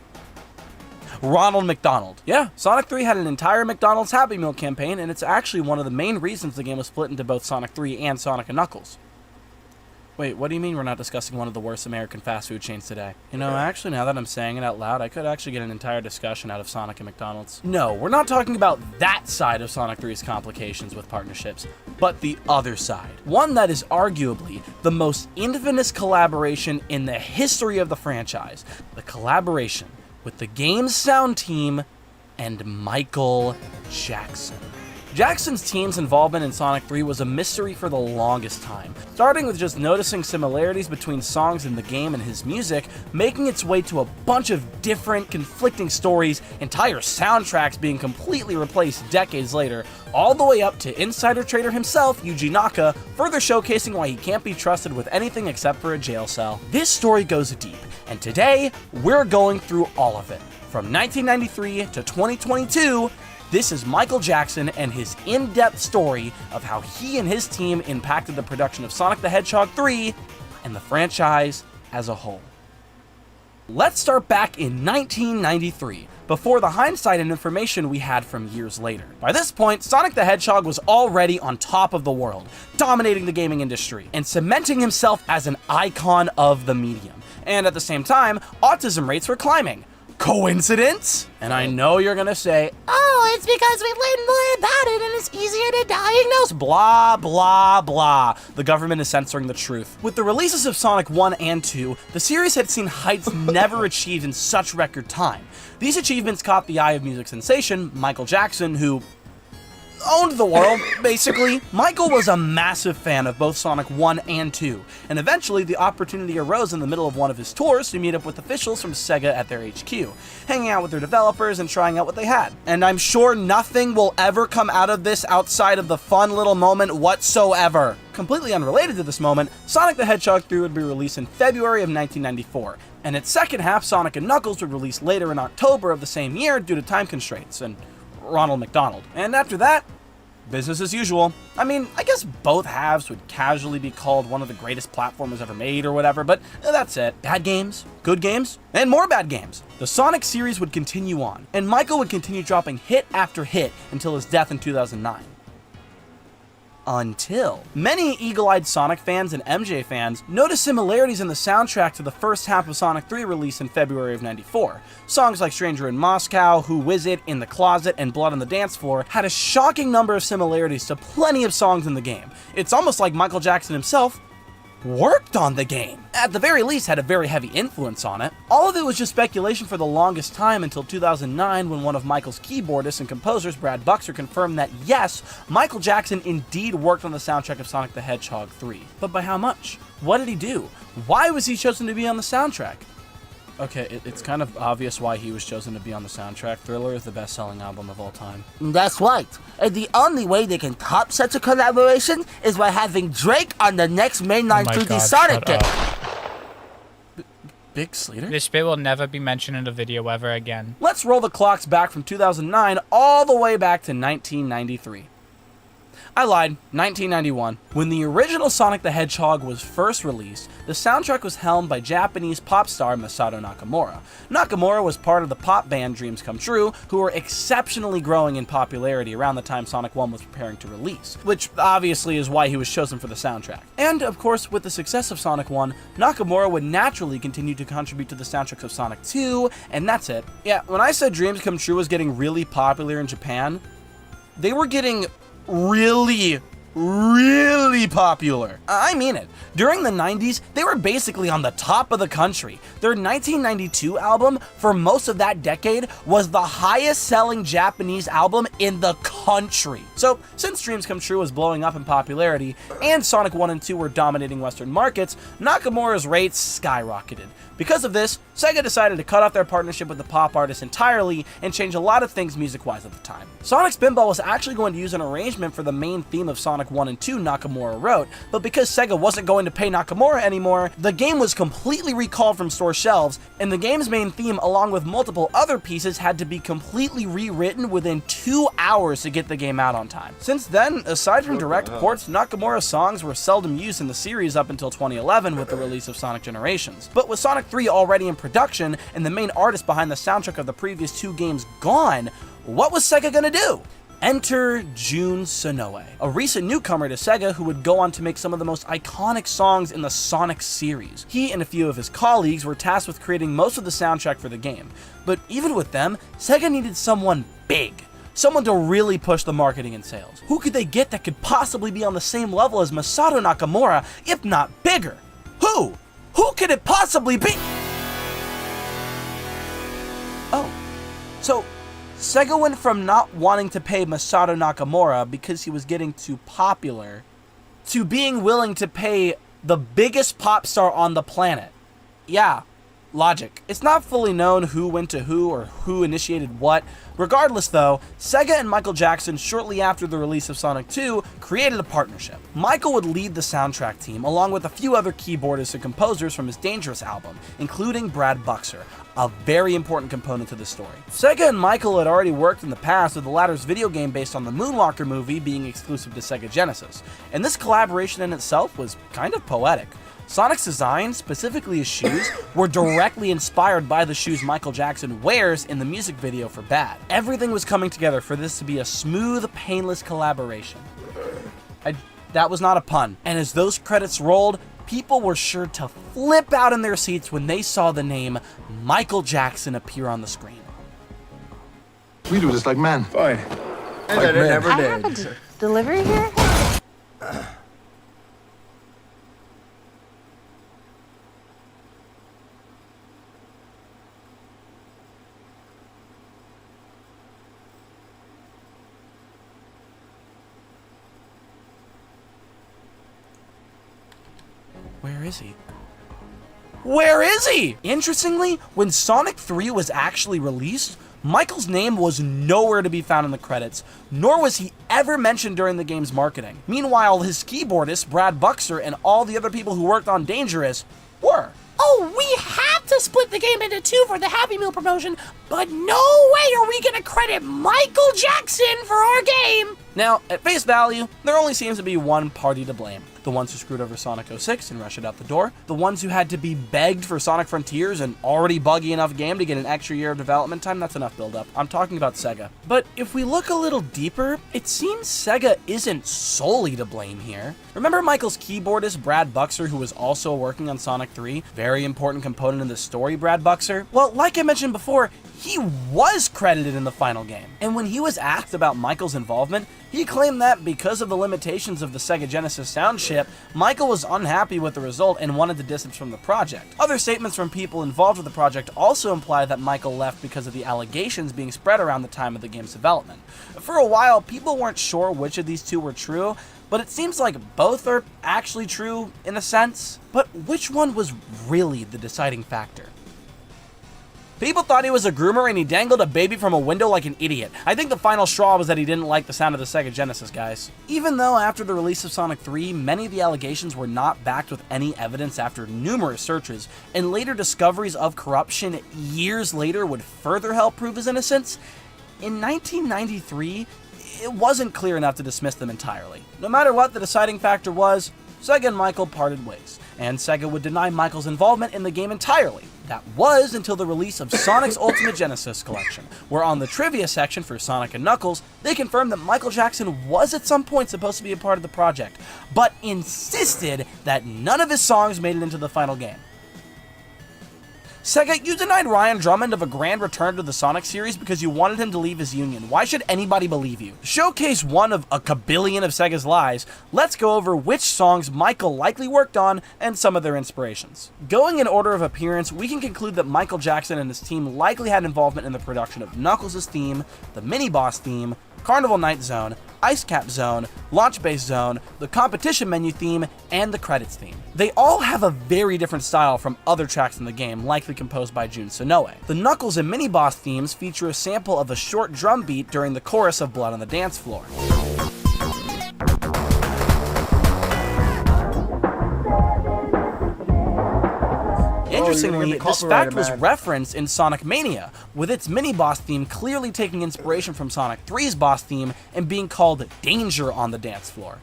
Ronald McDonald. Yeah, Sonic 3 had an entire McDonald's Happy Meal campaign, and it's actually one of the main reasons the game was split into both Sonic 3 and Sonic & Knuckles. Wait, what do you mean we're not discussing one of the worst American fast food chains today? You know, actually, now that I'm saying it out loud, I could actually get an entire discussion out of Sonic and McDonald's. No, we're not talking about that side of Sonic 3's complications with partnerships, but the other side. One that is arguably the most infamous collaboration in the history of the franchise. The collaboration with the game's sound team and Michael Jackson. Jackson's team's involvement in Sonic 3 was a mystery for the longest time, starting with just noticing similarities between songs in the game and his music, making its way to a bunch of different, conflicting stories, entire soundtracks being completely replaced decades later, all the way up to insider trader himself, Yuji Naka, further showcasing why he can't be trusted with anything except for a jail cell. This story goes deep, and today, we're going through all of it. From 1993 to 2022, this is Michael Jackson and his in-depth story of how he and his team impacted the production of Sonic the Hedgehog 3 and the franchise as a whole. Let's start back in 1993, before the hindsight and information we had from years later. By this point, Sonic the Hedgehog was already on top of the world, dominating the gaming industry, and cementing himself as an icon of the medium. And at the same time, autism rates were climbing. Coincidence? And I know you're gonna say, oh, it's because we learned more about it and it's easier to diagnose. Blah, blah, blah. The government is censoring the truth. With the releases of Sonic 1 and 2, the series had seen heights never achieved in such record time. These achievements caught the eye of music sensation Michael Jackson, who owned the world, basically. Michael was a massive fan of both Sonic 1 and 2, and eventually the opportunity arose in the middle of one of his tours to meet up with officials from Sega at their HQ, hanging out with their developers and trying out what they had. And I'm sure nothing will ever come out of this outside of the fun little moment whatsoever. Completely unrelated to this moment, Sonic the Hedgehog 3 would be released in February of 1994, and its second half, Sonic & Knuckles, would release later in October of the same year due to time constraints, and Ronald McDonald. And after that, business as usual. I mean, I guess both halves would casually be called one of the greatest platformers ever made or whatever, but that's it. Bad games, good games, and more bad games. The Sonic series would continue on, and Michael would continue dropping hit after hit until his death in 2009. Until many eagle-eyed Sonic fans and MJ fans noticed similarities in the soundtrack to the first half of Sonic 3 released in February of '94. Songs like Stranger in Moscow, Who Whiz It, In the Closet, and Blood on the Dance Floor had a shocking number of similarities to plenty of songs in the game. It's almost like Michael Jackson himself worked on the game. At the very least, had a very heavy influence on it. All of it was just speculation for the longest time until 2009, when one of Michael's keyboardists and composers, Brad Buxer, confirmed that yes, Michael Jackson indeed worked on the soundtrack of Sonic the Hedgehog 3. But by how much? What did he do? Why was he chosen to be on the soundtrack? Okay, it's kind of obvious why he was chosen to be on the soundtrack. Thriller is the best-selling album of all time. That's right. And the only way they can top such a collaboration is by having Drake on the next mainline 2D Sonic game. Big Sleater? This bit will never be mentioned in a video ever again. Let's roll the clocks back from 2009 all the way back to 1993. I lied, 1991. When the original Sonic the Hedgehog was first released, the soundtrack was helmed by Japanese pop star Masato Nakamura. Nakamura was part of the pop band Dreams Come True, who were exceptionally growing in popularity around the time Sonic 1 was preparing to release, which obviously is why he was chosen for the soundtrack. And of course, with the success of Sonic 1, Nakamura would naturally continue to contribute to the soundtracks of Sonic 2, and that's it. Yeah, when I said Dreams Come True was getting really popular in Japan, they were getting really popular. I mean it. During the 90s, they were basically on the top of the country. Their 1992 album, for most of that decade, was the highest selling Japanese album in the country. So, since Dreams Come True was blowing up in popularity, and Sonic 1 and 2 were dominating Western markets, Nakamura's rates skyrocketed. Because of this, Sega decided to cut off their partnership with the pop artist entirely and change a lot of things music-wise at the time. Sonic Spinball was actually going to use an arrangement for the main theme of Sonic 1 and 2 Nakamura wrote, but because Sega wasn't going to pay Nakamura anymore, the game was completely recalled from store shelves, and the game's main theme, along with multiple other pieces, had to be completely rewritten within 2 hours to get the game out on time. Since then, aside from direct ports, Nakamura's songs were seldom used in the series up until 2011 with the release of Sonic Generations. But with Sonic 3 already in production, and the main artist behind the soundtrack of the previous 2 games gone, what was Sega gonna do? Enter Jun Sonoe, a recent newcomer to Sega who would go on to make some of the most iconic songs in the Sonic series. He and a few of his colleagues were tasked with creating most of the soundtrack for the game. But even with them, Sega needed someone big. Someone to really push the marketing and sales. Who could they get that could possibly be on the same level as Masato Nakamura, if not bigger? Who? Who could it possibly be? Oh, so Sega went from not wanting to pay Masato Nakamura because he was getting too popular to being willing to pay the biggest pop star on the planet. Yeah, logic. It's not fully known who went to who or who initiated what. Regardless though, Sega and Michael Jackson, shortly after the release of Sonic 2, created a partnership. Michael would lead the soundtrack team along with a few other keyboardists and composers from his Dangerous album, including Brad Buxer, a very important component to the story. Sega and Michael had already worked in the past, with the latter's video game based on the Moonwalker movie being exclusive to Sega Genesis, and this collaboration in itself was kind of poetic. Sonic's design, specifically his shoes, were directly inspired by the shoes Michael Jackson wears in the music video for Bad. Everything was coming together for this to be a smooth, painless collaboration. That was not a pun. And as those credits rolled, people were sure to flip out in their seats when they saw the name Michael Jackson appear on the screen. We do this like men. Fine. And then it never I did. have a delivery here? Where is he? Where is he? Interestingly, when Sonic 3 was actually released, Michael's name was nowhere to be found in the credits, nor was he ever mentioned during the game's marketing. Meanwhile, his keyboardist, Brad Buxer, and all the other people who worked on Dangerous were. oh, we have to split the game into two for the Happy Meal promotion, but no way are we gonna credit Michael Jackson for our game. Now, at face value, there only seems to be one party to blame. The ones who screwed over Sonic 06 and rushed it out the door. The ones who had to be begged for Sonic Frontiers, an already buggy enough game, to get an extra year of development time. That's enough build-up. I'm talking about Sega. But if we look a little deeper, it seems Sega isn't solely to blame here. Remember Michael's keyboardist, Brad Buxer, who was also working on Sonic 3? Very important component in the story, Brad Buxer. Well, like I mentioned before, he was credited in the final game. And when he was asked about Michael's involvement, he claimed that because of the limitations of the Sega Genesis sound chip, Michael was unhappy with the result and wanted to distance from the project. Other statements from people involved with the project also imply that Michael left because of the allegations being spread around the time of the game's development. For a while, people weren't sure which of these two were true, but it seems like both are actually true in a sense. But which one was really the deciding factor? People thought he was a groomer and he dangled a baby from a window like an idiot. I think the final straw was that he didn't like the sound of the Sega Genesis, guys. Even though after the release of Sonic 3, many of the allegations were not backed with any evidence after numerous searches, and later discoveries of corruption years later would further help prove his innocence, in 1993, it wasn't clear enough to dismiss them entirely. No matter what the deciding factor was, Sega and Michael parted ways, and Sega would deny Michael's involvement in the game entirely. That was until the release of Sonic's Ultimate Genesis Collection, where on the trivia section for Sonic and Knuckles, they confirmed that Michael Jackson was at some point supposed to be a part of the project, but insisted that none of his songs made it into the final game. Sega, you denied Ryan Drummond of a grand return to the Sonic series because you wanted him to leave his union. Why should anybody believe you? To showcase one of a kabillion of Sega's lies, let's go over which songs Michael likely worked on and some of their inspirations. Going in order of appearance, we can conclude that Michael Jackson and his team likely had involvement in the production of Knuckles' theme, the Mini-Boss theme, Carnival Night Zone, Ice Cap Zone, Launch Base Zone, the competition menu theme, and the credits theme. They all have a very different style from other tracks in the game, likely composed by Jun Sonoe. The Knuckles and Mini-Boss themes feature a sample of a short drum beat during the chorus of Blood on the Dance Floor. Interestingly, this fact was referenced in Sonic Mania, with its mini-boss theme clearly taking inspiration from Sonic 3's boss theme and being called Danger on the Dance Floor.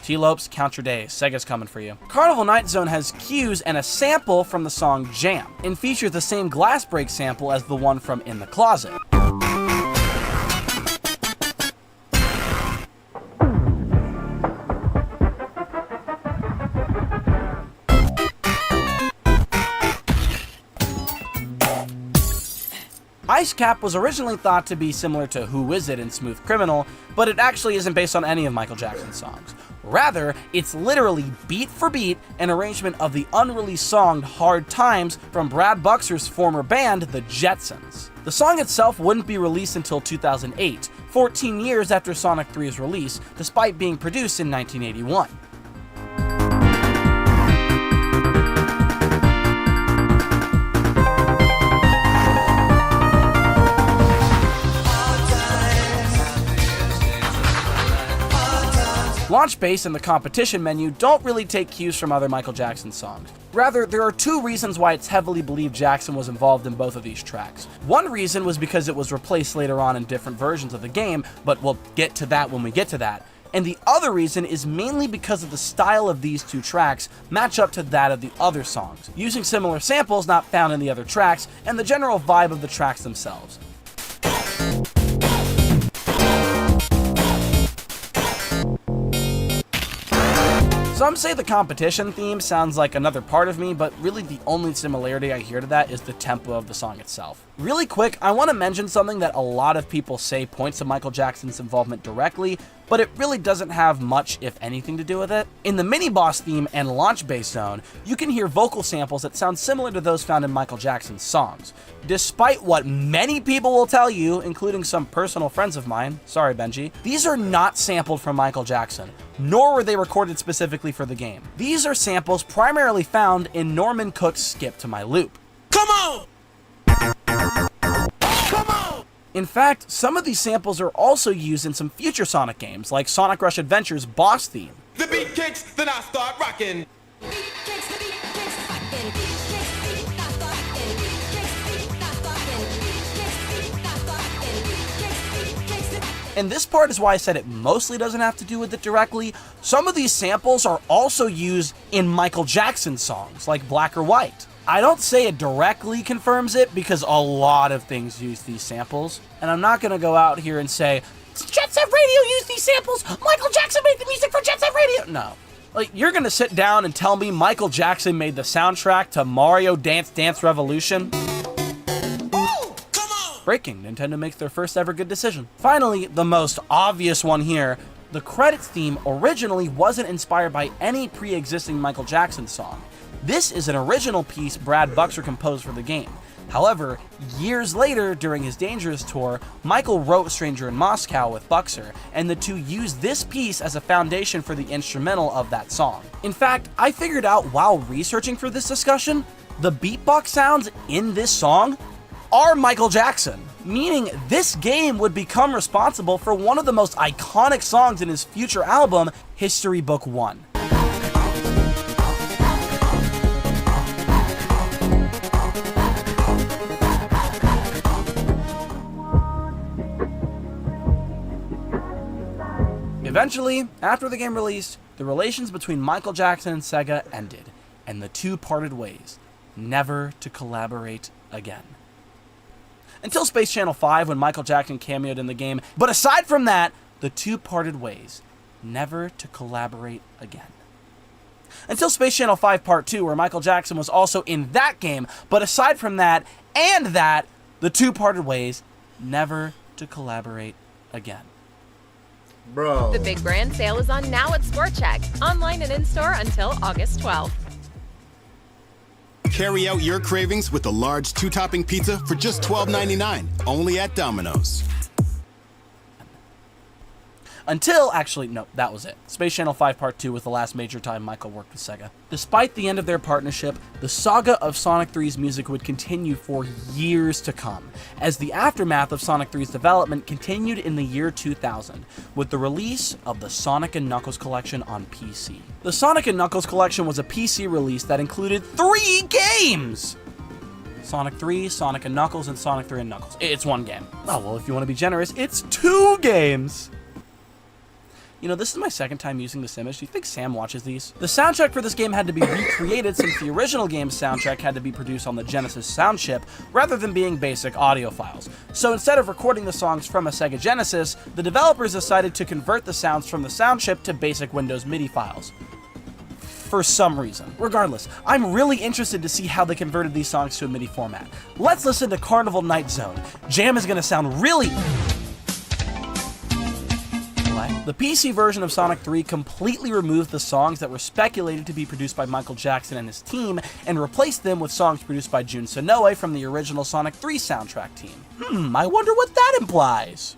T-Lopes, count your days, Sega's coming for you. Carnival Night Zone has cues and a sample from the song Jam, and features the same glass break sample as the one from In the Closet. Ice Cap was originally thought to be similar to Who Is It in Smooth Criminal, but it actually isn't based on any of Michael Jackson's songs. Rather, it's literally beat for beat an arrangement of the unreleased song Hard Times from Brad Buxer's former band, the Jetsons. The song itself wouldn't be released until 2008, 14 years after Sonic 3's release, despite being produced in 1981. Launch Base and the competition menu don't really take cues from other Michael Jackson songs. Rather, there are two reasons why it's heavily believed Jackson was involved in both of these tracks. One reason was because it was replaced later on in different versions of the game, but we'll get to that when we get to that. And the other reason is mainly because of the style of these two tracks match up to that of the other songs, using similar samples not found in the other tracks, and the general vibe of the tracks themselves. Some say the competition theme sounds like Another Part of Me, but really the only similarity I hear to that is the tempo of the song itself. Really quick, I want to mention something that a lot of people say points to Michael Jackson's involvement directly, but it really doesn't have much, if anything, to do with it. In the Mini-Boss theme and Launch Base Zone, you can hear vocal samples that sound similar to those found in Michael Jackson's songs. Despite what many people will tell you, including some personal friends of mine, sorry Benji, these are not sampled from Michael Jackson, nor were they recorded specifically for the game. These are samples primarily found in Norman Cook's Skip to My Loop. Come on! In fact, some of these samples are also used in some future Sonic games, like Sonic Rush Adventure's boss theme. The beat kicks, then I start rocking. And this part is why I said it mostly doesn't have to do with it directly. Some of these samples are also used in Michael Jackson songs, like Black or White. I don't say it directly confirms it because a lot of things use these samples, and I'm not gonna go out here and say, Jet Set Radio used these samples, Michael Jackson made the music for Jet Set Radio. No. Like, you're gonna sit down and tell me Michael Jackson made the soundtrack to Mario Dance Dance Revolution? Breaking, Nintendo makes their first ever good decision. Finally, the most obvious one here, the credits theme originally wasn't inspired by any pre-existing Michael Jackson song. This is an original piece Brad Buxer composed for the game. However, years later, during his Dangerous tour, Michael wrote Stranger in Moscow with Buxer, and the two used this piece as a foundation for the instrumental of that song. In fact, I figured out while researching for this discussion, the beatbox sounds in this song are Michael Jackson, meaning this game would become responsible for one of the most iconic songs in his future album, History Book 1. Eventually, after the game released, the relations between Michael Jackson and Sega ended, and the two parted ways, never to collaborate again. Until Space Channel 5 when Michael Jackson cameoed in the game, but aside from that, the two parted ways, never to collaborate again. Until Space Channel 5 Part 2 where Michael Jackson was also in that game, but aside from that and that, the two parted ways, never to collaborate again. Bro. The big brand sale is on now at Sport Check, online and in-store until August 12th. Carry out your cravings with a large 2-topping pizza for just $12.99, only at Domino's. Until, actually, no, that was it. Space Channel 5 Part 2 was the last major time Michael worked with Sega. Despite the end of their partnership, the saga of Sonic 3's music would continue for years to come, as the aftermath of Sonic 3's development continued in the year 2000, with the release of the Sonic & Knuckles Collection on PC. The Sonic & Knuckles Collection was a PC release that included 3 games! Sonic 3, Sonic & Knuckles, and Sonic 3 & Knuckles. It's one game. Oh, well, if you want to be generous, it's 2 games! You know, this is my second time using this image. Do you think Sam watches these? The soundtrack for this game had to be recreated since the original game's soundtrack had to be produced on the Genesis sound chip rather than being basic audio files. So instead of recording the songs from a Sega Genesis, the developers decided to convert the sounds from the sound chip to basic Windows MIDI files. For some reason. Regardless, I'm really interested to see how they converted these songs to a MIDI format. Let's listen to Carnival Night Zone. Jam is gonna sound really... The PC version of Sonic 3 completely removed the songs that were speculated to be produced by Michael Jackson and his team, and replaced them with songs produced by Jun Sonoe from the original Sonic 3 soundtrack team. I wonder what that implies.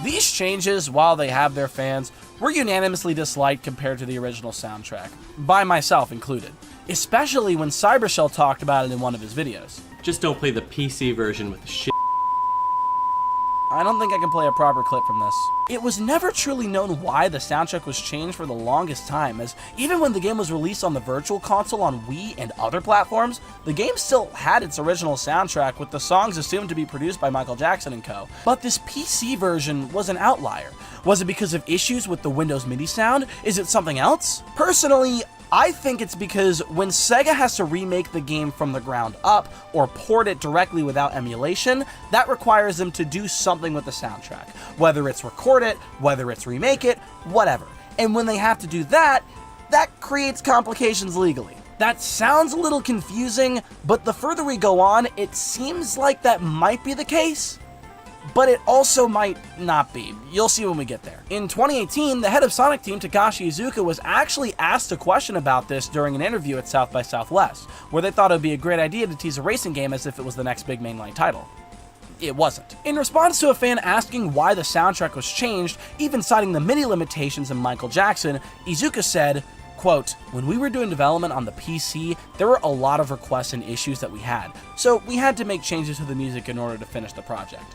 These changes, while they have their fans, were unanimously disliked compared to the original soundtrack, by myself included, especially when Cybershell talked about it in one of his videos. Just don't play the PC version with the shit. I don't think I can play a proper clip from this. It was never truly known why the soundtrack was changed for the longest time, as even when the game was released on the Virtual Console on Wii and other platforms, the game still had its original soundtrack with the songs assumed to be produced by Michael Jackson and co. But this PC version was an outlier. Was it because of issues with the Windows MIDI sound? Is it something else? Personally, I think it's because when Sega has to remake the game from the ground up or port it directly without emulation, that requires them to do something with the soundtrack. Whether it's record it, whether it's remake it, whatever. And when they have to do that, that creates complications legally. That sounds a little confusing, but the further we go on, it seems like that might be the case. But it also might not be. You'll see when we get there. In 2018, the head of Sonic Team, Takashi Iizuka, was actually asked a question about this during an interview at South by Southwest, where they thought it would be a great idea to tease a racing game as if it was the next big mainline title. It wasn't. In response to a fan asking why the soundtrack was changed, even citing the MIDI limitations in Michael Jackson, Iizuka said, quote, "When we were doing development on the PC, there were a lot of requests and issues that we had, so we had to make changes to the music in order to finish the project."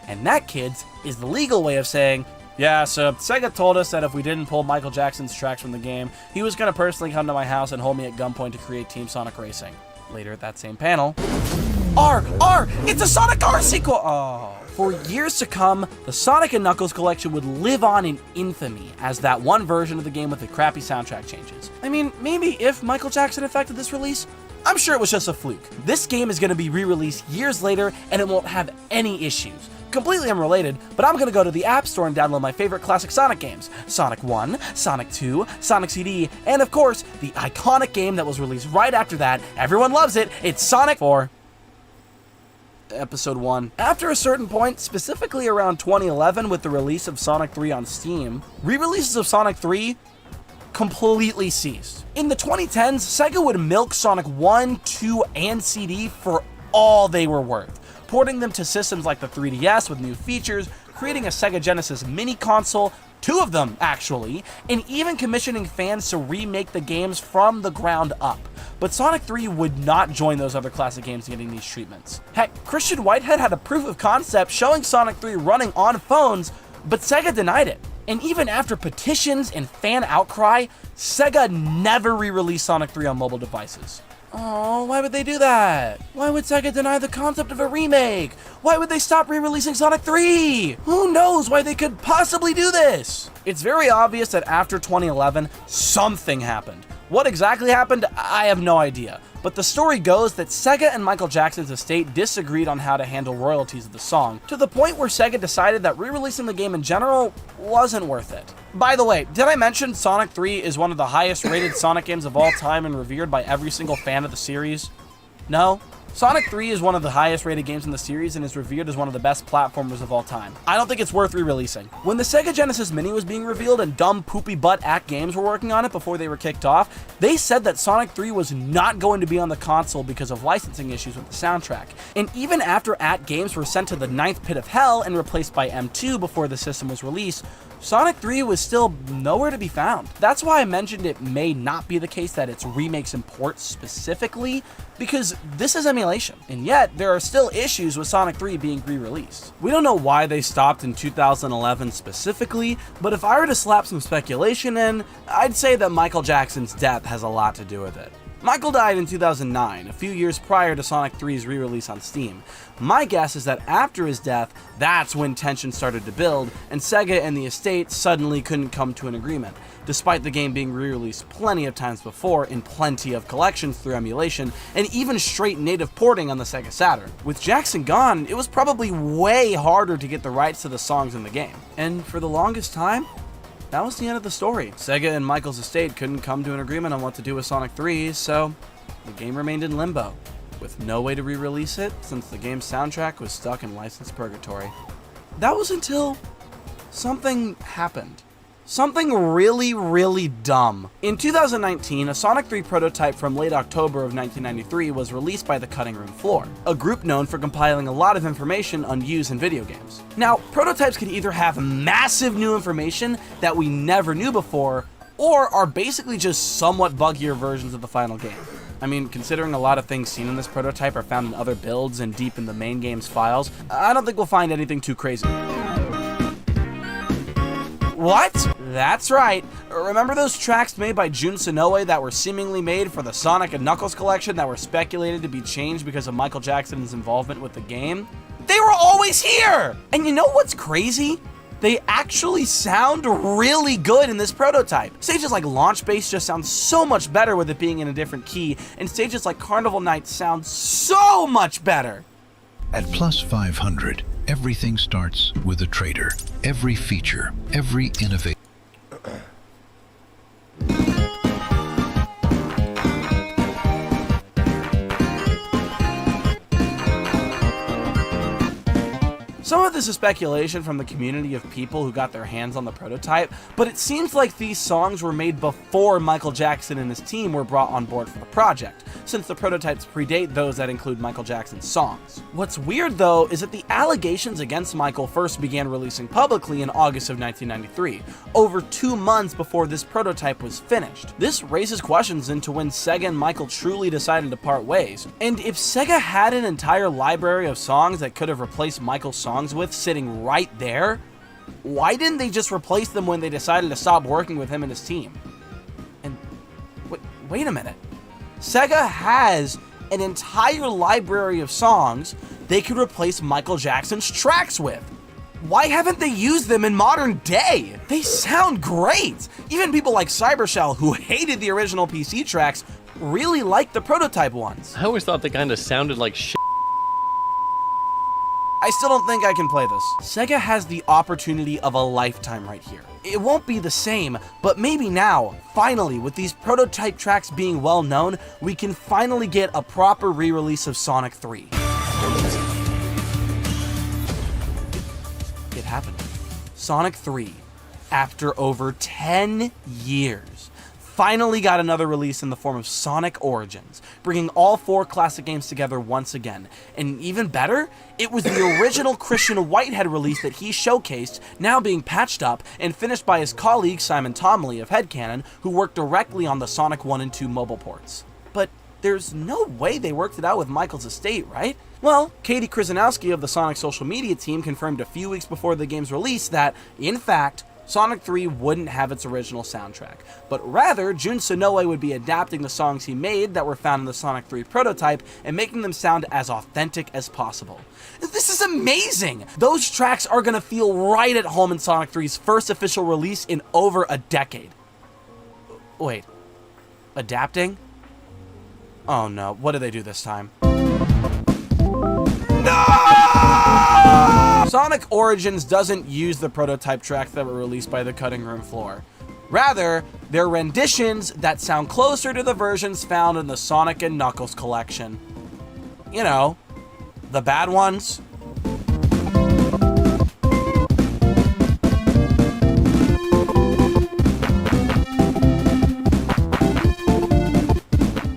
And that, kids, is the legal way of saying Yeah, so Sega told us that if we didn't pull Michael Jackson's tracks from the game, he was going to personally come to my house and hold me at gunpoint to create Team Sonic Racing. Later at that same panel, it's a Sonic R sequel! Oh. For years to come, the Sonic & Knuckles collection would live on in infamy as that one version of the game with the crappy soundtrack changes. I mean, maybe if Michael Jackson affected this release, I'm sure it was just a fluke. This game is going to be re-released years later and it won't have any issues. Completely unrelated, but I'm gonna go to the App Store and download my favorite classic Sonic games. Sonic 1, Sonic 2, Sonic CD, and of course, the iconic game that was released right after that. Everyone loves it. It's Sonic 4. Episode 1. After a certain point, specifically around 2011 with the release of Sonic 3 on Steam, re-releases of Sonic 3 completely ceased. In the 2010s, Sega would milk Sonic 1, 2, and CD for all they were worth, porting them to systems like the 3DS with new features, creating a Sega Genesis mini console, 2 of them actually, and even commissioning fans to remake the games from the ground up. But Sonic 3 would not join those other classic games getting these treatments. Heck, Christian Whitehead had a proof of concept showing Sonic 3 running on phones, but Sega denied it. And even after petitions and fan outcry, Sega never re-released Sonic 3 on mobile devices. Oh, why would they do that? Why would Sega deny the concept of a remake? Why would they stop re-releasing Sonic 3? Who knows why they could possibly do this? It's very obvious that after 2011, something happened. What exactly happened, I have no idea. But the story goes that Sega and Michael Jackson's estate disagreed on how to handle royalties of the song, to the point where Sega decided that re-releasing the game in general wasn't worth it. By the way, did I mention Sonic 3 is one of the highest rated Sonic games of all time and revered by every single fan of the series? No? Sonic 3 is one of the highest rated games in the series and is revered as one of the best platformers of all time. I don't think it's worth re-releasing. When the Sega Genesis Mini was being revealed and dumb poopy butt Act Games were working on it before they were kicked off, they said that Sonic 3 was not going to be on the console because of licensing issues with the soundtrack. And even after Act Games were sent to the 9th pit of hell and replaced by M2 before the system was released, Sonic 3 was still nowhere to be found. That's why I mentioned it may not be the case that it's remakes and ports specifically, because this is emulation, and yet there are still issues with Sonic 3 being re-released. We don't know why they stopped in 2011 specifically, but if I were to slap some speculation in, I'd say that Michael Jackson's death has a lot to do with it. Michael died in 2009, a few years prior to Sonic 3's re-release on Steam. My guess is that after his death, that's when tension started to build, and Sega and the estate suddenly couldn't come to an agreement, despite the game being re-released plenty of times before in plenty of collections through emulation, and even straight native porting on the Sega Saturn. With Jackson gone, it was probably way harder to get the rights to the songs in the game. And for the longest time, that was the end of the story. Sega and Michael's estate couldn't come to an agreement on what to do with Sonic 3, so the game remained in limbo, with no way to re-release it since the game's soundtrack was stuck in licensed purgatory. That was until something happened. Something really, really dumb. In 2019, a Sonic 3 prototype from late October of 1993 was released by the Cutting Room Floor, a group known for compiling a lot of information on use in video games. Now, prototypes can either have massive new information that we never knew before, or are basically just somewhat buggier versions of the final game. I mean, considering a lot of things seen in this prototype are found in other builds and deep in the main game's files, I don't think we'll find anything too crazy. What? That's right. Remember those tracks made by Jun Sonoe that were seemingly made for the Sonic & Knuckles collection that were speculated to be changed because of Michael Jackson's involvement with the game? They were always here! And you know what's crazy? They actually sound really good in this prototype. Stages like Launch Base just sound so much better with it being in a different key, and stages like Carnival Night sound so much better. At Plus 500, everything starts with a trader. Every feature, every innovation. Some of this is speculation from the community of people who got their hands on the prototype, but it seems like these songs were made before Michael Jackson and his team were brought on board for the project, since the prototypes predate those that include Michael Jackson's songs. What's weird though is that the allegations against Michael first began releasing publicly in August of 1993, over 2 months before this prototype was finished. This raises questions into when Sega and Michael truly decided to part ways, and if Sega had an entire library of songs that could have replaced Michael's songs with sitting right there, Why didn't they just replace them when they decided to stop working with him and his team? And wait a minute. Sega has an entire library of songs they could replace Michael Jackson's tracks with. Why haven't they used them in modern day? They sound great! Even people like Cybershell, who hated the original PC tracks, really liked the prototype ones. I always thought they kind of sounded like shit. I still don't think I can play this. Sega has the opportunity of a lifetime right here. It won't be the same, but maybe now, finally, with these prototype tracks being well known, we can finally get a proper re-release of Sonic 3. It happened. Sonic 3, after over 10 years, finally got another release in the form of Sonic Origins, bringing all 4 classic games together once again. And even better, it was the original Christian Whitehead release that he showcased, now being patched up and finished by his colleague Simon Tomley of Headcanon, who worked directly on the Sonic 1 and 2 mobile ports. But there's no way they worked it out with Michael's estate, right? Well, Katie Krzyzanowski of the Sonic social media team confirmed a few weeks before the game's release that, in fact, Sonic 3 wouldn't have its original soundtrack, but rather Jun Sonoe would be adapting the songs he made that were found in the Sonic 3 prototype and making them sound as authentic as possible. This is amazing! Those tracks are gonna feel right at home in Sonic 3's first official release in over a decade. Wait, adapting? Oh no, what did they do this time? No! Sonic Origins doesn't use the prototype tracks that were released by the cutting room floor. Rather, they're renditions that sound closer to the versions found in the Sonic and Knuckles collection. You know, the bad ones.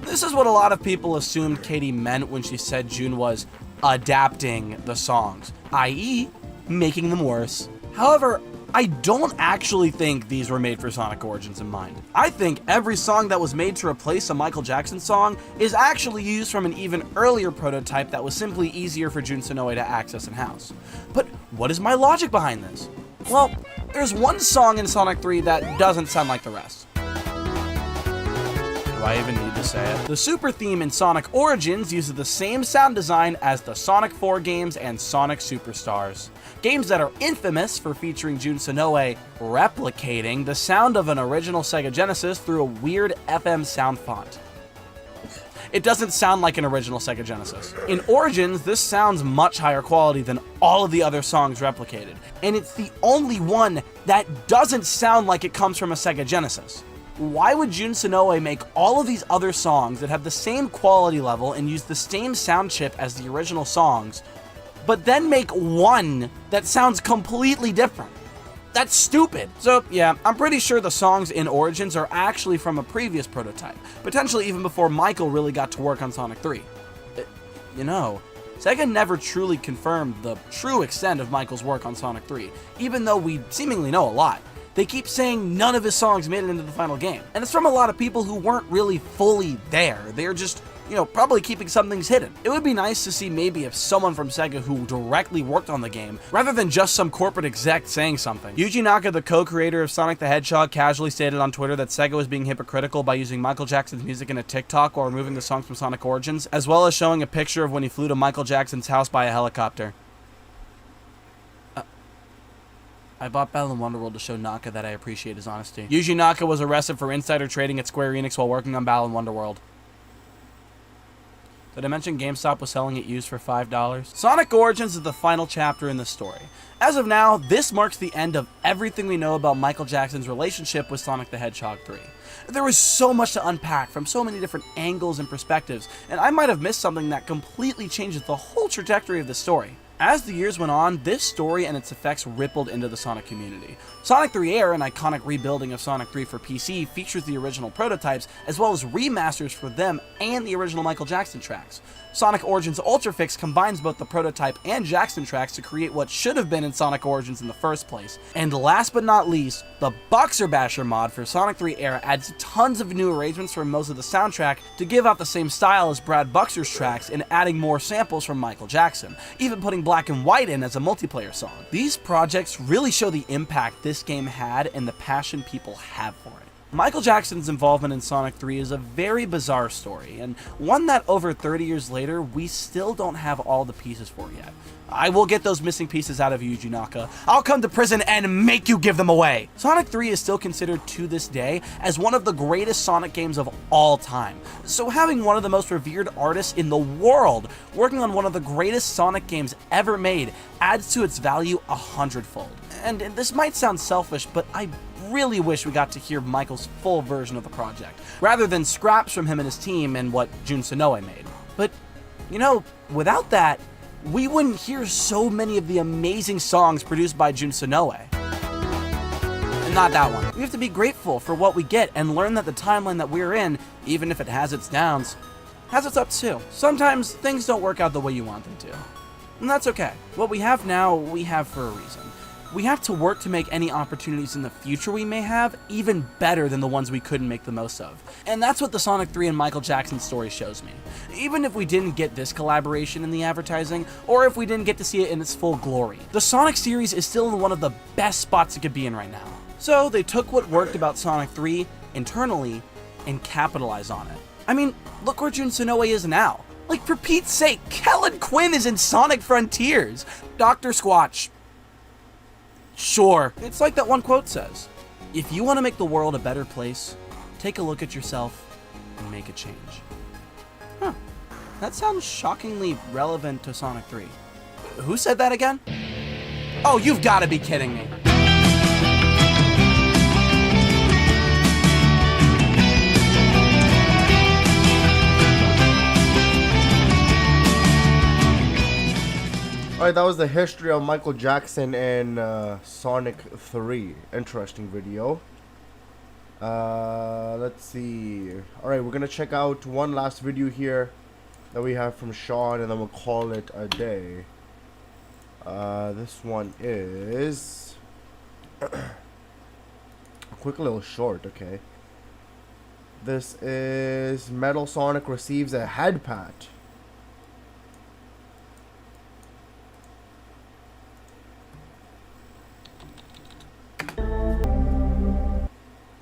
This is what a lot of people assumed Katie meant when she said Jun was adapting the songs, i.e., making them worse. However, I don't actually think these were made for Sonic Origins in mind. I think every song that was made to replace a Michael Jackson song is actually used from an even earlier prototype that was simply easier for Jun Sonoe to access in-house. But what is my logic behind this? Well, there's one song in Sonic 3 that doesn't sound like the rest. Do I even need to say it? The super theme in Sonic Origins uses the same sound design as the Sonic 4 games and Sonic Superstars. Games that are infamous for featuring Jun Sonoe replicating the sound of an original Sega Genesis through a weird FM sound font. It doesn't sound like an original Sega Genesis. In Origins, this sounds much higher quality than all of the other songs replicated, and it's the only one that doesn't sound like it comes from a Sega Genesis. Why would Jun Sonoe make all of these other songs that have the same quality level and use the same sound chip as the original songs, but then make one that sounds completely different? That's stupid. So yeah, I'm pretty sure the songs in Origins are actually from a previous prototype, potentially even before Michael really got to work on Sonic 3. You know, Sega never truly confirmed the true extent of Michael's work on Sonic 3, even though we seemingly know a lot. They keep saying none of his songs made it into the final game. And it's from a lot of people who weren't really fully there. They're just, probably keeping some things hidden. It would be nice to see maybe if someone from Sega who directly worked on the game, rather than just some corporate exec saying something. Yuji Naka, the co-creator of Sonic the Hedgehog, casually stated on Twitter that Sega was being hypocritical by using Michael Jackson's music in a TikTok while removing the songs from Sonic Origins, as well as showing a picture of when he flew to Michael Jackson's house by a helicopter. I bought Balan Wonderworld to show Naka that I appreciate his honesty. Yuji Naka was arrested for insider trading at Square Enix while working on Balan Wonderworld. Did I mention GameStop was selling it used for $5? Sonic Origins is the final chapter in the story. As of now, this marks the end of everything we know about Michael Jackson's relationship with Sonic the Hedgehog 3. There was so much to unpack from so many different angles and perspectives, and I might have missed something that completely changes the whole trajectory of the story. As the years went on, this story and its effects rippled into the Sonic community. Sonic 3 Air, an iconic rebuilding of Sonic 3 for PC, features the original prototypes, as well as remasters for them and the original Michael Jackson tracks. Sonic Origins Ultrafix combines both the prototype and Jackson tracks to create what should have been in Sonic Origins in the first place. And last but not least, the Boxer Basher mod for Sonic 3 Air adds tons of new arrangements for most of the soundtrack to give out the same style as Brad Buxer's tracks and adding more samples from Michael Jackson, even putting Black Black and White in as a multiplayer song. These projects really show the impact this game had and the passion people have for it. Michael Jackson's involvement in Sonic 3 is a very bizarre story, and one that over 30 years later, we still don't have all the pieces for yet. I will get those missing pieces out of you, Yuji Naka. I'll come to prison and make you give them away! Sonic 3 is still considered to this day as one of the greatest Sonic games of all time. So having one of the most revered artists in the world working on one of the greatest Sonic games ever made adds to its value 100-fold. And this might sound selfish, but I really wish we got to hear Michael's full version of the project, rather than scraps from him and his team and what Jun Sonoe made. But, you know, without that, we wouldn't hear so many of the amazing songs produced by Jun Sonoe. And not that one. We have to be grateful for what we get and learn that the timeline that we're in, even if it has its downs, has its ups too. Sometimes things don't work out the way you want them to. And that's okay. What we have now, we have for a reason. We have to work to make any opportunities in the future we may have even better than the ones we couldn't make the most of. And that's what the Sonic 3 and Michael Jackson story shows me. Even if we didn't get this collaboration in the advertising, or if we didn't get to see it in its full glory, the Sonic series is still in one of the best spots it could be in right now. So they took what worked about Sonic 3 internally and capitalized on it. I mean, look where Jun Sonoe is now. Like, for Pete's sake, Kellen Quinn is in Sonic Frontiers. Dr. Squatch. Sure. It's like that one quote says, if you want to make the world a better place, take a look at yourself and make a change. Huh. That sounds shockingly relevant to Sonic 3. Who said that again? Oh, you've got to be kidding me. Alright, that was the history of Michael Jackson and Sonic 3. Interesting video. Let's see. Alright, we're gonna check out one last video here that we have from Sean, and then we'll call it a day. This one is a quick little short, okay. This is Metal Sonic receives a head pat.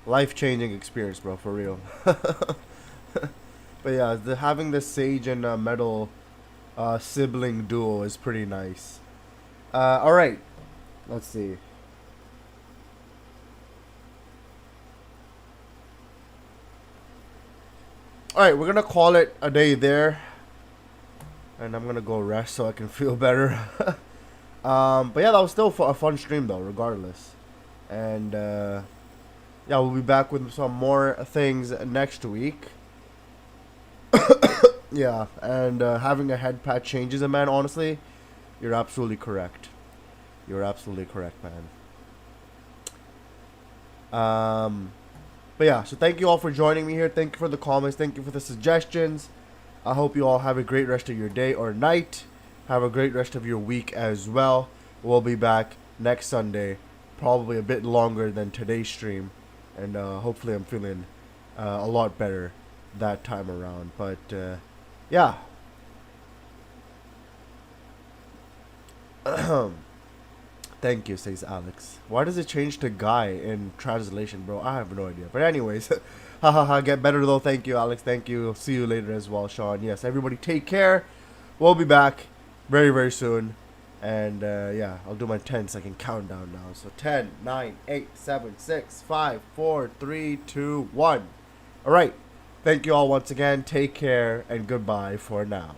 Life-changing experience, bro, for real. But yeah, having the Sage and Metal sibling duo is pretty nice. Alright, let's see. Alright, we're gonna call it a day there. And I'm gonna go rest so I can feel better. But yeah, that was still a fun stream though, regardless. And yeah, we'll be back with some more things next week. Yeah, and having a head pat changes a man, honestly. You're absolutely correct. You're absolutely correct, man. But yeah, so thank you all for joining me here. Thank you for the comments. Thank you for the suggestions. I hope you all have a great rest of your day or night. Have a great rest of your week as well. We'll be back next Sunday. Probably a bit longer than today's stream. And hopefully I'm feeling a lot better that time around. But yeah. Thank you, says Alex. Why does it change to guy in translation, bro? I have no idea. But anyways, hahaha, get better though. Thank you, Alex. Thank you. See you later as well, Sean. Yes, everybody take care. We'll be back very, very soon. And yeah, I'll do my 10-second countdown now. So 10, 9, 8, 7, 6, 5, 4, 3, 2, 1. Alright. Thank you all once again. Take care and goodbye for now.